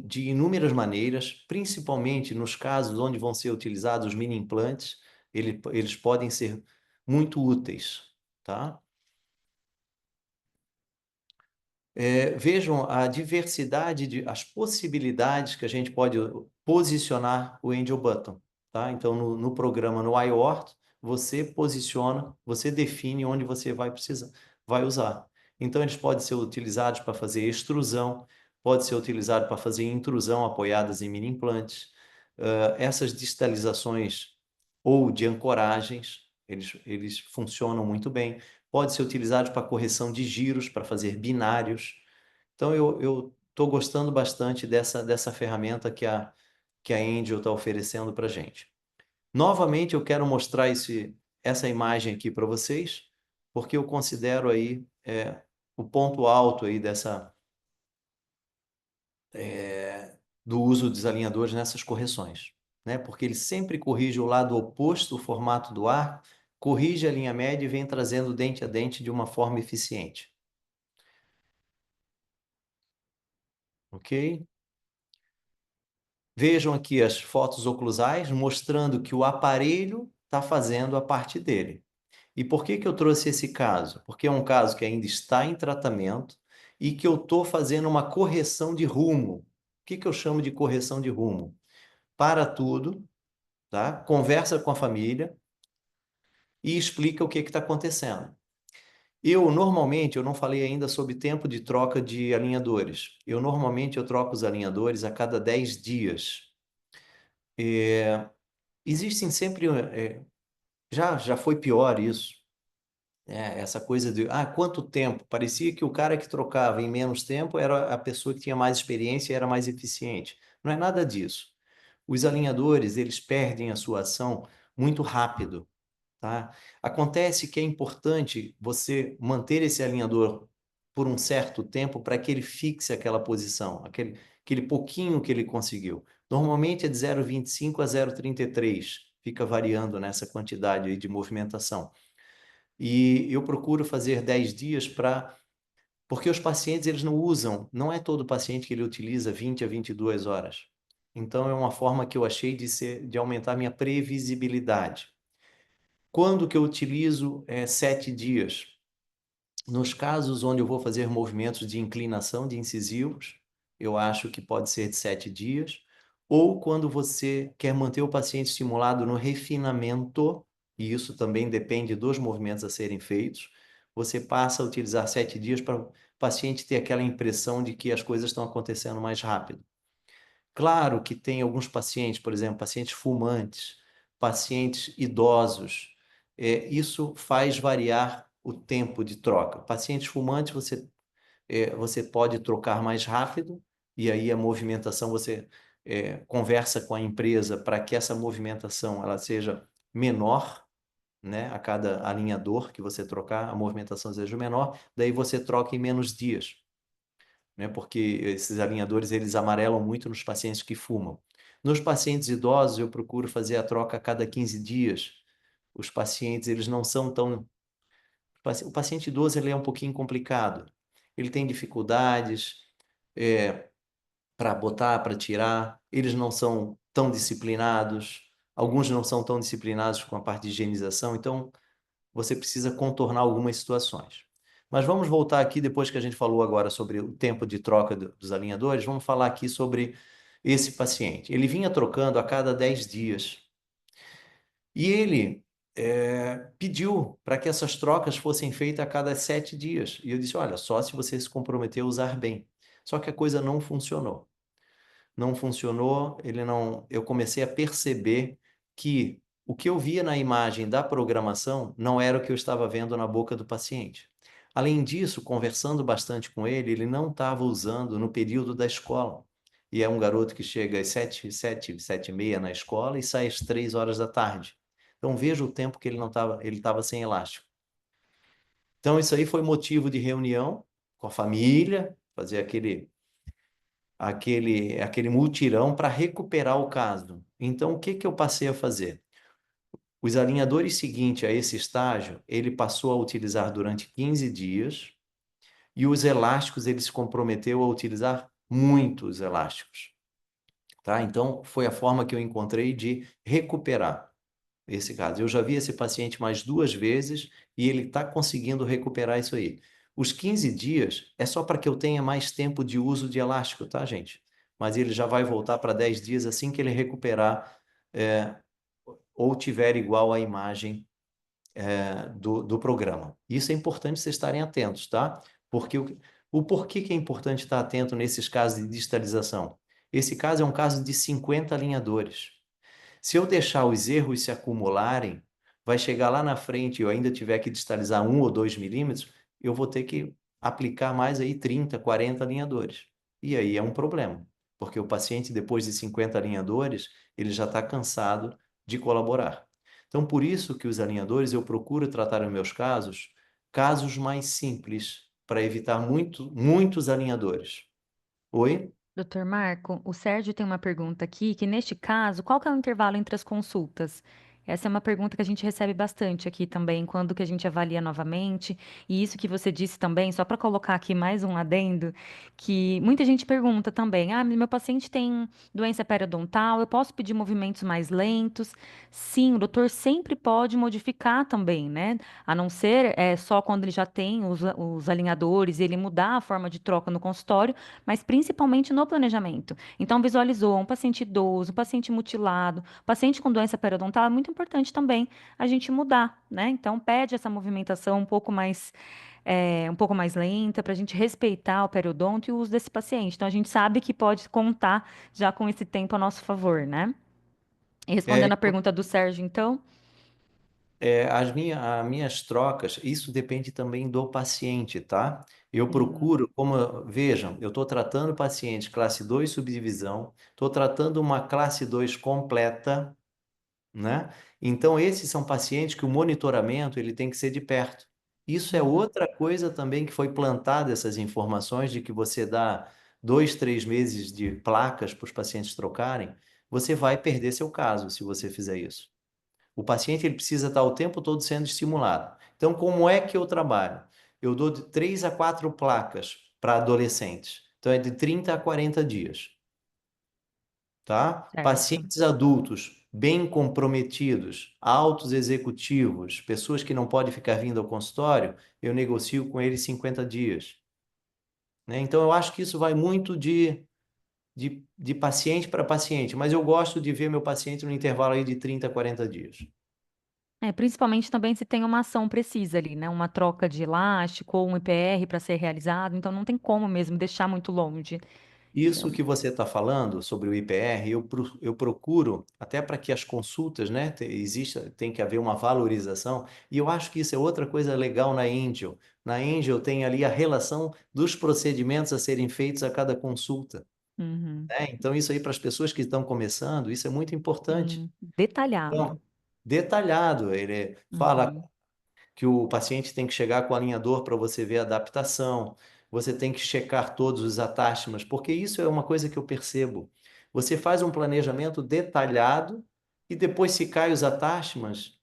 de inúmeras maneiras, principalmente nos casos onde vão ser utilizados os mini implantes, eles podem ser muito úteis, tá? Vejam a diversidade as possibilidades que a gente pode posicionar o Angel Button, tá? Então, no programa, no iOrt, você posiciona, você define onde você vai usar. Então, eles podem ser utilizados para fazer extrusão, pode ser utilizado para fazer intrusão apoiadas em mini implantes. Essas distalizações ou de ancoragens, eles funcionam muito bem. Pode ser utilizado para correção de giros, para fazer binários. Então, eu estou gostando bastante dessa ferramenta que a Angel está oferecendo para a gente. Novamente, eu quero mostrar essa imagem aqui para vocês, porque eu considero aí o ponto alto aí do uso dos alinhadores nessas correções, né? Porque ele sempre corrige o lado oposto, o formato do arco, corrige a linha média e vem trazendo dente a dente de uma forma eficiente. Ok? Vejam aqui as fotos oclusais mostrando que o aparelho está fazendo a parte dele. E por que eu trouxe esse caso? Porque é um caso que ainda está em tratamento e que eu estou fazendo uma correção de rumo. O que eu chamo de correção de rumo? Para tudo, tá? Conversa com a família e explica o que está acontecendo. Normalmente, eu não falei ainda sobre tempo de troca de alinhadores. Normalmente eu troco os alinhadores a cada 10 dias. Existem sempre, já foi pior isso, essa coisa de, quanto tempo? Parecia que o cara que trocava em menos tempo era a pessoa que tinha mais experiência e era mais eficiente. Não é nada disso. Os alinhadores, eles perdem a sua ação muito rápido. Tá? Acontece que é importante você manter esse alinhador por um certo tempo para que ele fixe aquela posição, aquele pouquinho que ele conseguiu. Normalmente é de 0,25 a 0,33, fica variando nessa quantidade aí de movimentação. E eu procuro fazer 10 dias porque os pacientes eles não usam, não é todo paciente que ele utiliza 20 a 22 horas. Então é uma forma que eu achei de aumentar minha previsibilidade. Quando que eu utilizo 7 dias? Nos casos onde eu vou fazer movimentos de inclinação de incisivos, eu acho que pode ser de 7 dias. Ou quando você quer manter o paciente estimulado no refinamento, e isso também depende dos movimentos a serem feitos, você passa a utilizar 7 dias para o paciente ter aquela impressão de que as coisas estão acontecendo mais rápido. Claro que tem alguns pacientes, por exemplo, pacientes fumantes, pacientes idosos, isso faz variar o tempo de troca. Pacientes fumantes, você pode trocar mais rápido, e aí a movimentação, você conversa com a empresa para que essa movimentação ela seja menor, né? A cada alinhador que você trocar, a movimentação seja menor, daí você troca em menos dias, né? Porque esses alinhadores, eles amarelam muito nos pacientes que fumam. Nos pacientes idosos, eu procuro fazer a troca a cada 15 dias. Os pacientes, eles não são tão... O paciente idoso, ele é um pouquinho complicado. Ele tem dificuldades para botar, para tirar. Eles não são tão disciplinados. Alguns não são tão disciplinados com a parte de higienização. Então, você precisa contornar algumas situações. Mas vamos voltar aqui, depois que a gente falou agora sobre o tempo de troca dos alinhadores, vamos falar aqui sobre esse paciente. Ele vinha trocando a cada 10 dias. E ele pediu para que essas trocas fossem feitas a cada 7 dias. E eu disse, olha, só se você se comprometer a usar bem. Só que a coisa não funcionou. Não funcionou, ele não, eu comecei a perceber que o que eu via na imagem da programação não era o que eu estava vendo na boca do paciente. Além disso, conversando bastante com ele, ele não estava usando no período da escola. E é um garoto que chega às 7h30 na escola e sai às 3 horas da tarde. Então veja o tempo que ele estava sem elástico. Então isso aí foi motivo de reunião com a família, fazer aquele mutirão para recuperar o caso. Então, o que que eu passei a fazer? Os alinhadores seguintes a esse estágio, ele passou a utilizar durante 15 dias, e os elásticos, ele se comprometeu a utilizar muitos elásticos, tá? Então, foi a forma que eu encontrei de recuperar esse caso. Eu já vi esse paciente mais 2 vezes e ele está conseguindo recuperar isso aí. Os 15 dias é só para que eu tenha mais tempo de uso de elástico, tá, gente? Mas ele já vai voltar para 10 dias assim que ele recuperar, é, ou tiver igual à imagem do programa. Isso é importante vocês estarem atentos, tá? Porque o porquê que é importante estar atento nesses casos de distalização? Esse caso é um caso de 50 alinhadores. Se eu deixar os erros se acumularem, vai chegar lá na frente e eu ainda tiver que distalizar 1 ou 2 milímetros, eu vou ter que aplicar mais aí 30, 40 alinhadores. E aí é um problema, porque o paciente, depois de 50 alinhadores, ele já está cansado de colaborar. Então, por isso que os alinhadores, eu procuro tratar nos meus casos mais simples, para evitar muitos alinhadores. Oi? Doutor Marco, o Sérgio tem uma pergunta aqui, que neste caso, qual que é o intervalo entre as consultas? Essa é uma pergunta que a gente recebe bastante aqui também, quando que a gente avalia novamente. E isso que você disse também, só para colocar aqui mais um adendo, que muita gente pergunta também: ah, meu paciente tem doença periodontal, eu posso pedir movimentos mais lentos? Sim, o doutor sempre pode modificar também, né? A não ser só quando ele já tem os alinhadores e ele mudar a forma de troca no consultório, mas principalmente no planejamento. Então, visualizou um paciente idoso, um paciente mutilado, paciente com doença periodontal, é muito importante também a gente mudar, né? Então, pede essa movimentação um pouco mais lenta, para a gente respeitar o periodonto e o uso desse paciente. Então, a gente sabe que pode contar já com esse tempo a nosso favor, né? E É, respondendo a pergunta do Sérgio, então, as minhas trocas, isso depende também do paciente, tá? Eu sim. procuro, vejam, eu estou tratando paciente classe 2 subdivisão, estou tratando uma classe 2 completa, né? Então, esses são pacientes que o monitoramento ele tem que ser de perto. Isso é Uhum. outra coisa também que foi plantada, essas informações de que você dá 2, 3 meses de placas para os pacientes trocarem, você vai perder seu caso se você fizer isso. O paciente ele precisa estar o tempo todo sendo estimulado. Então, como é que eu trabalho? Eu dou de 3 a 4 placas para adolescentes. Então, é de 30 a 40 dias, tá? Certo. Pacientes adultos bem comprometidos, altos executivos, pessoas que não podem ficar vindo ao consultório, eu negocio com eles 50 dias, né? Então, eu acho que isso vai muito de paciente para paciente, mas eu gosto de ver meu paciente no intervalo aí de 30 a 40 dias. É, principalmente também se tem uma ação precisa ali, né? Uma troca de elástico ou um IPR para ser realizado, então não tem como mesmo deixar muito longe. Isso Então, que você está falando sobre o IPR, eu procuro, até para que as consultas, né, exista, tem que haver uma valorização, e eu acho que isso é outra coisa legal na Angel. Na Angel tem ali a relação dos procedimentos a serem feitos a cada consulta, uhum, né? Então, isso aí para as pessoas que estão começando, isso é muito importante. sim, detalhado. Então, detalhado, ele fala Uhum, que o paciente tem que chegar com o alinhador para você ver a adaptação, você tem que checar todos os attachments, porque isso é uma coisa que eu percebo. Você faz um planejamento detalhado e depois se cai os attachments,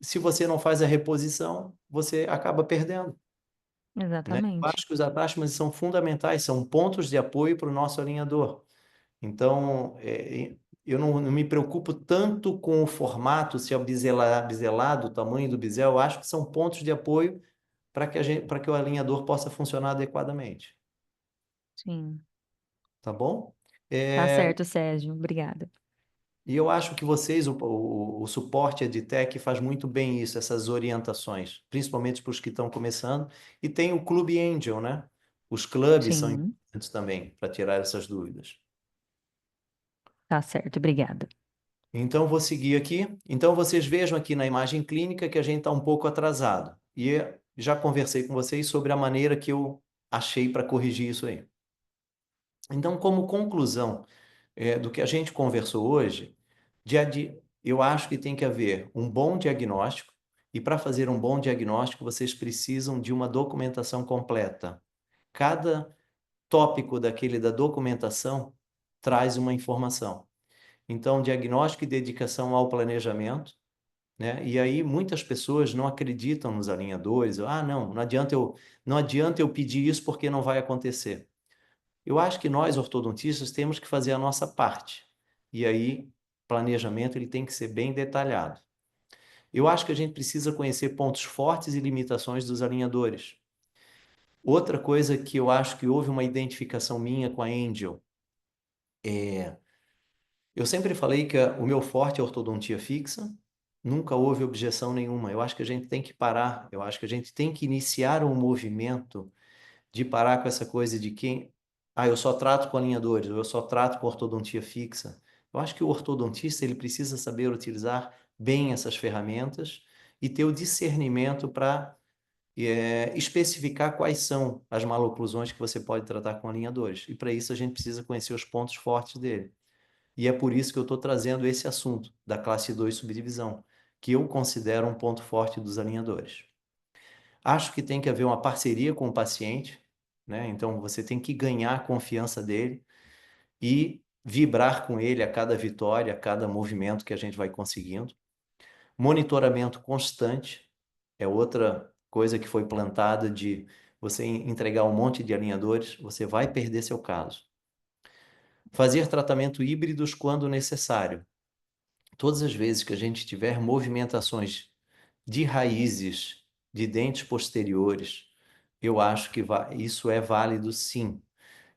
se você não faz a reposição, você acaba perdendo, né? Eu exatamente. acho que os attachments são fundamentais, são pontos de apoio para o nosso alinhador. Então, eu não me preocupo tanto com o formato, se é biselado, o tamanho do bisel, eu acho que são pontos de apoio para que o alinhador possa funcionar adequadamente, Sim. tá bom? Tá É, certo, Sérgio. Obrigada. e eu acho que vocês, o suporte EdTech faz muito bem isso, essas orientações, principalmente para os que estão começando. E tem o Clube Angel, né? Os clubes são Sim, importantes também para tirar essas dúvidas. tá certo. Obrigada. Então, vou seguir aqui. Então, vocês vejam aqui na imagem clínica que a gente está um pouco atrasado. E já conversei com vocês sobre a maneira que eu achei para corrigir isso aí. Então, como conclusão, do que a gente conversou hoje, eu acho que tem que haver um bom diagnóstico, e para fazer um bom diagnóstico, vocês precisam de uma documentação completa. Cada tópico daquele da documentação traz uma informação. Então, diagnóstico e dedicação ao planejamento, né? E aí muitas pessoas não acreditam nos alinhadores. Ah, não adianta eu pedir isso porque não vai acontecer. Eu acho que nós ortodontistas temos que fazer a nossa parte. E aí, planejamento ele tem que ser bem detalhado. Eu acho que a gente precisa conhecer pontos fortes e limitações dos alinhadores. Outra coisa que eu acho que houve uma identificação minha com a Angel é, eu sempre falei que o meu forte é a ortodontia fixa, nunca houve objeção nenhuma. Eu acho que a gente tem que parar, eu acho que a gente tem que iniciar um movimento de parar com essa coisa de quem, eu só trato com alinhadores, ou eu só trato com ortodontia fixa. Eu acho que o ortodontista ele precisa saber utilizar bem essas ferramentas e ter o discernimento para especificar quais são as maloclusões que você pode tratar com alinhadores. E para isso a gente precisa conhecer os pontos fortes dele. E é por isso que eu estou trazendo esse assunto da classe 2 subdivisão, que eu considero um ponto forte dos alinhadores. Acho que tem que haver uma parceria com o paciente, né? Então você tem que ganhar a confiança dele e vibrar com ele a cada vitória, a cada movimento que a gente vai conseguindo. Monitoramento constante é outra coisa que foi plantada de você entregar um monte de alinhadores, você vai perder seu caso. Fazer tratamento híbridos quando necessário. Todas as vezes que a gente tiver movimentações de raízes de dentes posteriores, eu acho que isso é válido sim.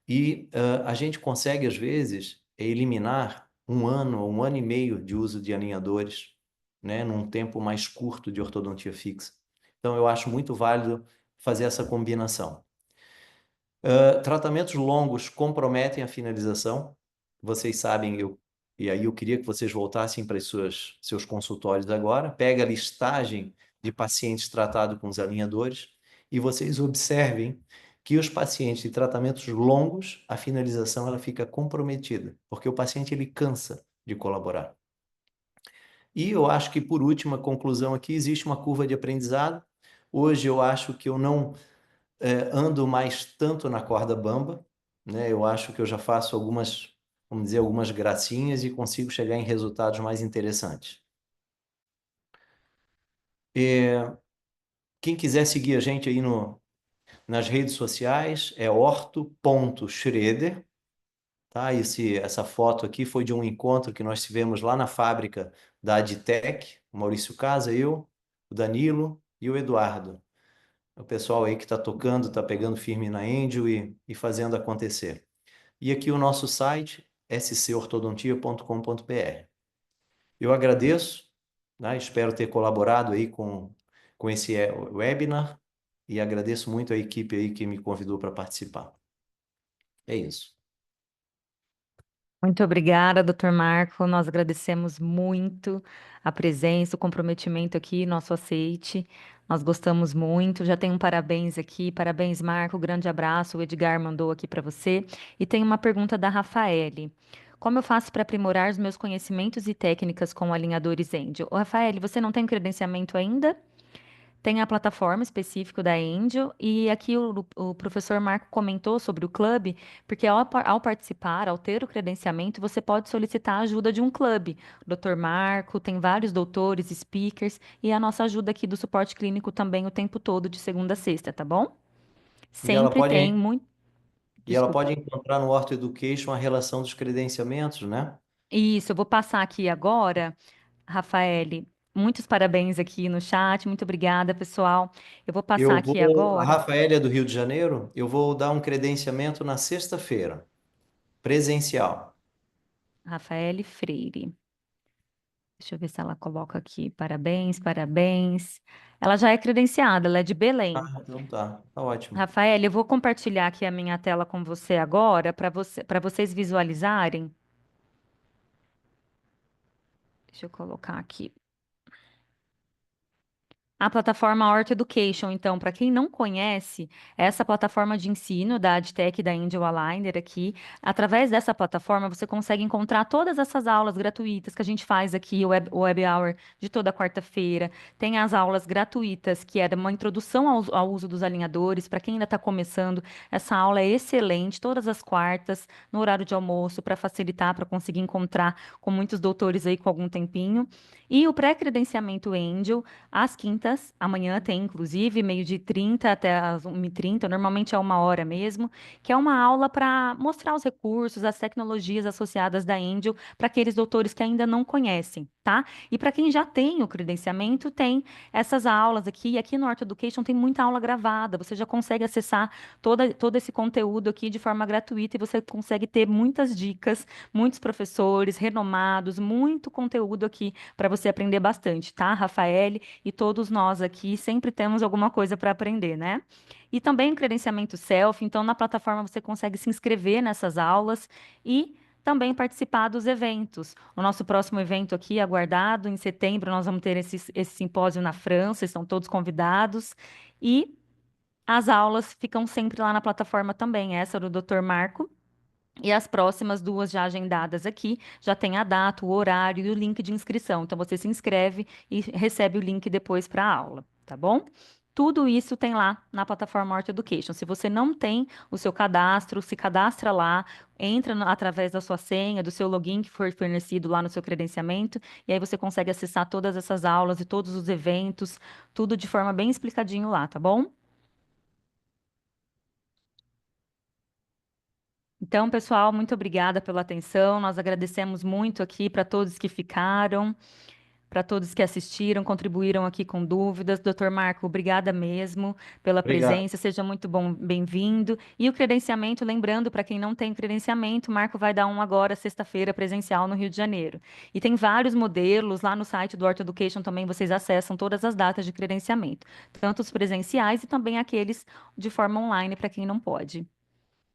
E a gente consegue, às vezes, eliminar um ano e meio de uso de alinhadores, né, num tempo mais curto de ortodontia fixa. Então, eu acho muito válido fazer essa combinação. Tratamentos longos comprometem a finalização. Vocês sabem, e aí eu queria que vocês voltassem para os seus consultórios agora. Pega a listagem de pacientes tratados com os alinhadores e vocês observem que os pacientes de tratamentos longos, a finalização ela fica comprometida, porque o paciente ele cansa de colaborar. E eu acho que, por última conclusão aqui, existe uma curva de aprendizado. Hoje eu acho que eu não ando mais tanto na corda bamba, né? Eu acho que eu já faço algumas, vamos dizer, algumas gracinhas e consigo chegar em resultados mais interessantes. Quem quiser seguir a gente aí nas redes sociais é orto.schroeder, tá? Essa foto aqui foi de um encontro que nós tivemos lá na fábrica da Adtech, o Maurício Casa, eu, o Danilo e o Eduardo. O pessoal aí que está tocando, está pegando firme na Angel e fazendo acontecer. E aqui o nosso site, scortodontia.com.br. Eu agradeço né? Espero ter colaborado aí com esse webinar e agradeço muito a equipe aí que me convidou para participar. É isso. Muito obrigada, doutor Marco. Nós agradecemos muito a presença, o comprometimento aqui, nosso aceite. Nós gostamos muito. Já tem um parabéns aqui. Parabéns, Marco. Grande abraço. O Edgar mandou aqui para você. E tem uma pergunta da Rafaele. Como eu faço para aprimorar os meus conhecimentos e técnicas com alinhadores Angel? Ô, Rafaele, você não tem credenciamento ainda? Tem a plataforma específica da Angel e aqui o professor Marco comentou sobre o clube, porque ao participar, ao ter o credenciamento, você pode solicitar a ajuda de um clube. O Dr. Marco, tem vários doutores, speakers e a nossa ajuda aqui do suporte clínico também o tempo todo, de segunda a sexta, tá bom? E ela Sempre tem pode, muito. e ela Desculpa. pode encontrar no Ortho Education a relação dos credenciamentos, né? Isso, eu vou passar aqui agora, Rafaele. Muitos parabéns aqui no chat, muito obrigada, pessoal. Eu vou passar aqui A agora, Rafaela é do Rio de Janeiro, eu vou dar um credenciamento na sexta-feira, presencial. Rafaele Freire. Deixa eu ver se ela coloca aqui. Parabéns, parabéns. Ela já é credenciada, ela é de Belém. Então tá ótimo. Rafael, eu vou compartilhar aqui a minha tela com você agora para vocês visualizarem. Deixa eu colocar aqui. A plataforma Orto Education, então, para quem não conhece, é essa plataforma de ensino da AdTech da Angel Aligner aqui, através dessa plataforma você consegue encontrar todas essas aulas gratuitas que a gente faz aqui, o Web Hour de toda quarta-feira. Tem as aulas gratuitas, que é uma introdução ao uso dos alinhadores, para quem ainda está começando. Essa aula é excelente, todas as quartas, no horário de almoço, para facilitar, para conseguir encontrar com muitos doutores aí com algum tempinho. E o pré-credenciamento Angel. Às quintas, amanhã tem, inclusive, meio-dia e 30 até às 1h30, normalmente é 1 hora mesmo, que é uma aula para mostrar os recursos, as tecnologias associadas da Angel para aqueles doutores que ainda não conhecem, tá? E para quem já tem o credenciamento, tem essas aulas aqui. E aqui no Art Education tem muita aula gravada, você já consegue acessar todo esse conteúdo aqui de forma gratuita e você consegue ter muitas dicas, muitos professores renomados, muito conteúdo aqui para você aprender bastante, tá, Rafael? E todos nós aqui sempre temos alguma coisa para aprender, né? E também o credenciamento self, então na plataforma você consegue se inscrever nessas aulas e também participar dos eventos. O nosso próximo evento aqui, aguardado, em setembro, nós vamos ter esse simpósio na França, estão todos convidados. E as aulas ficam sempre lá na plataforma também. Essa é do Dr. Marco. E as próximas duas já agendadas aqui, já tem a data, o horário e o link de inscrição. Então você se inscreve e recebe o link depois para a aula, tá bom? Tudo isso tem lá na plataforma Horta Education. Se você não tem o seu cadastro, se cadastra lá, entra através da sua senha, do seu login que for fornecido lá no seu credenciamento, e aí você consegue acessar todas essas aulas e todos os eventos, tudo de forma bem explicadinho lá, tá bom? Então, pessoal, muito obrigada pela atenção. Nós agradecemos muito aqui para todos que ficaram, para todos que assistiram, contribuíram aqui com dúvidas. Doutor Marco, obrigada mesmo pela Obrigado. presença. Seja muito bom, bem-vindo. E o credenciamento, lembrando, para quem não tem credenciamento, o Marco vai dar um agora, sexta-feira, presencial no Rio de Janeiro. E tem vários modelos lá no site do Orto Education também, vocês acessam todas as datas de credenciamento, tanto os presenciais e também aqueles de forma online para quem não pode.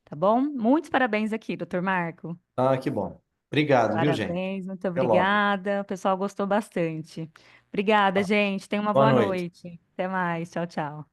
Tá bom? Muitos parabéns aqui, doutor Marco. Ah, que bom. Obrigado, viu, gente? Parabéns, muito Até logo. obrigada. O pessoal gostou bastante. Obrigada, gente. Tenha uma Boa boa noite. noite. Até mais. Tchau, tchau.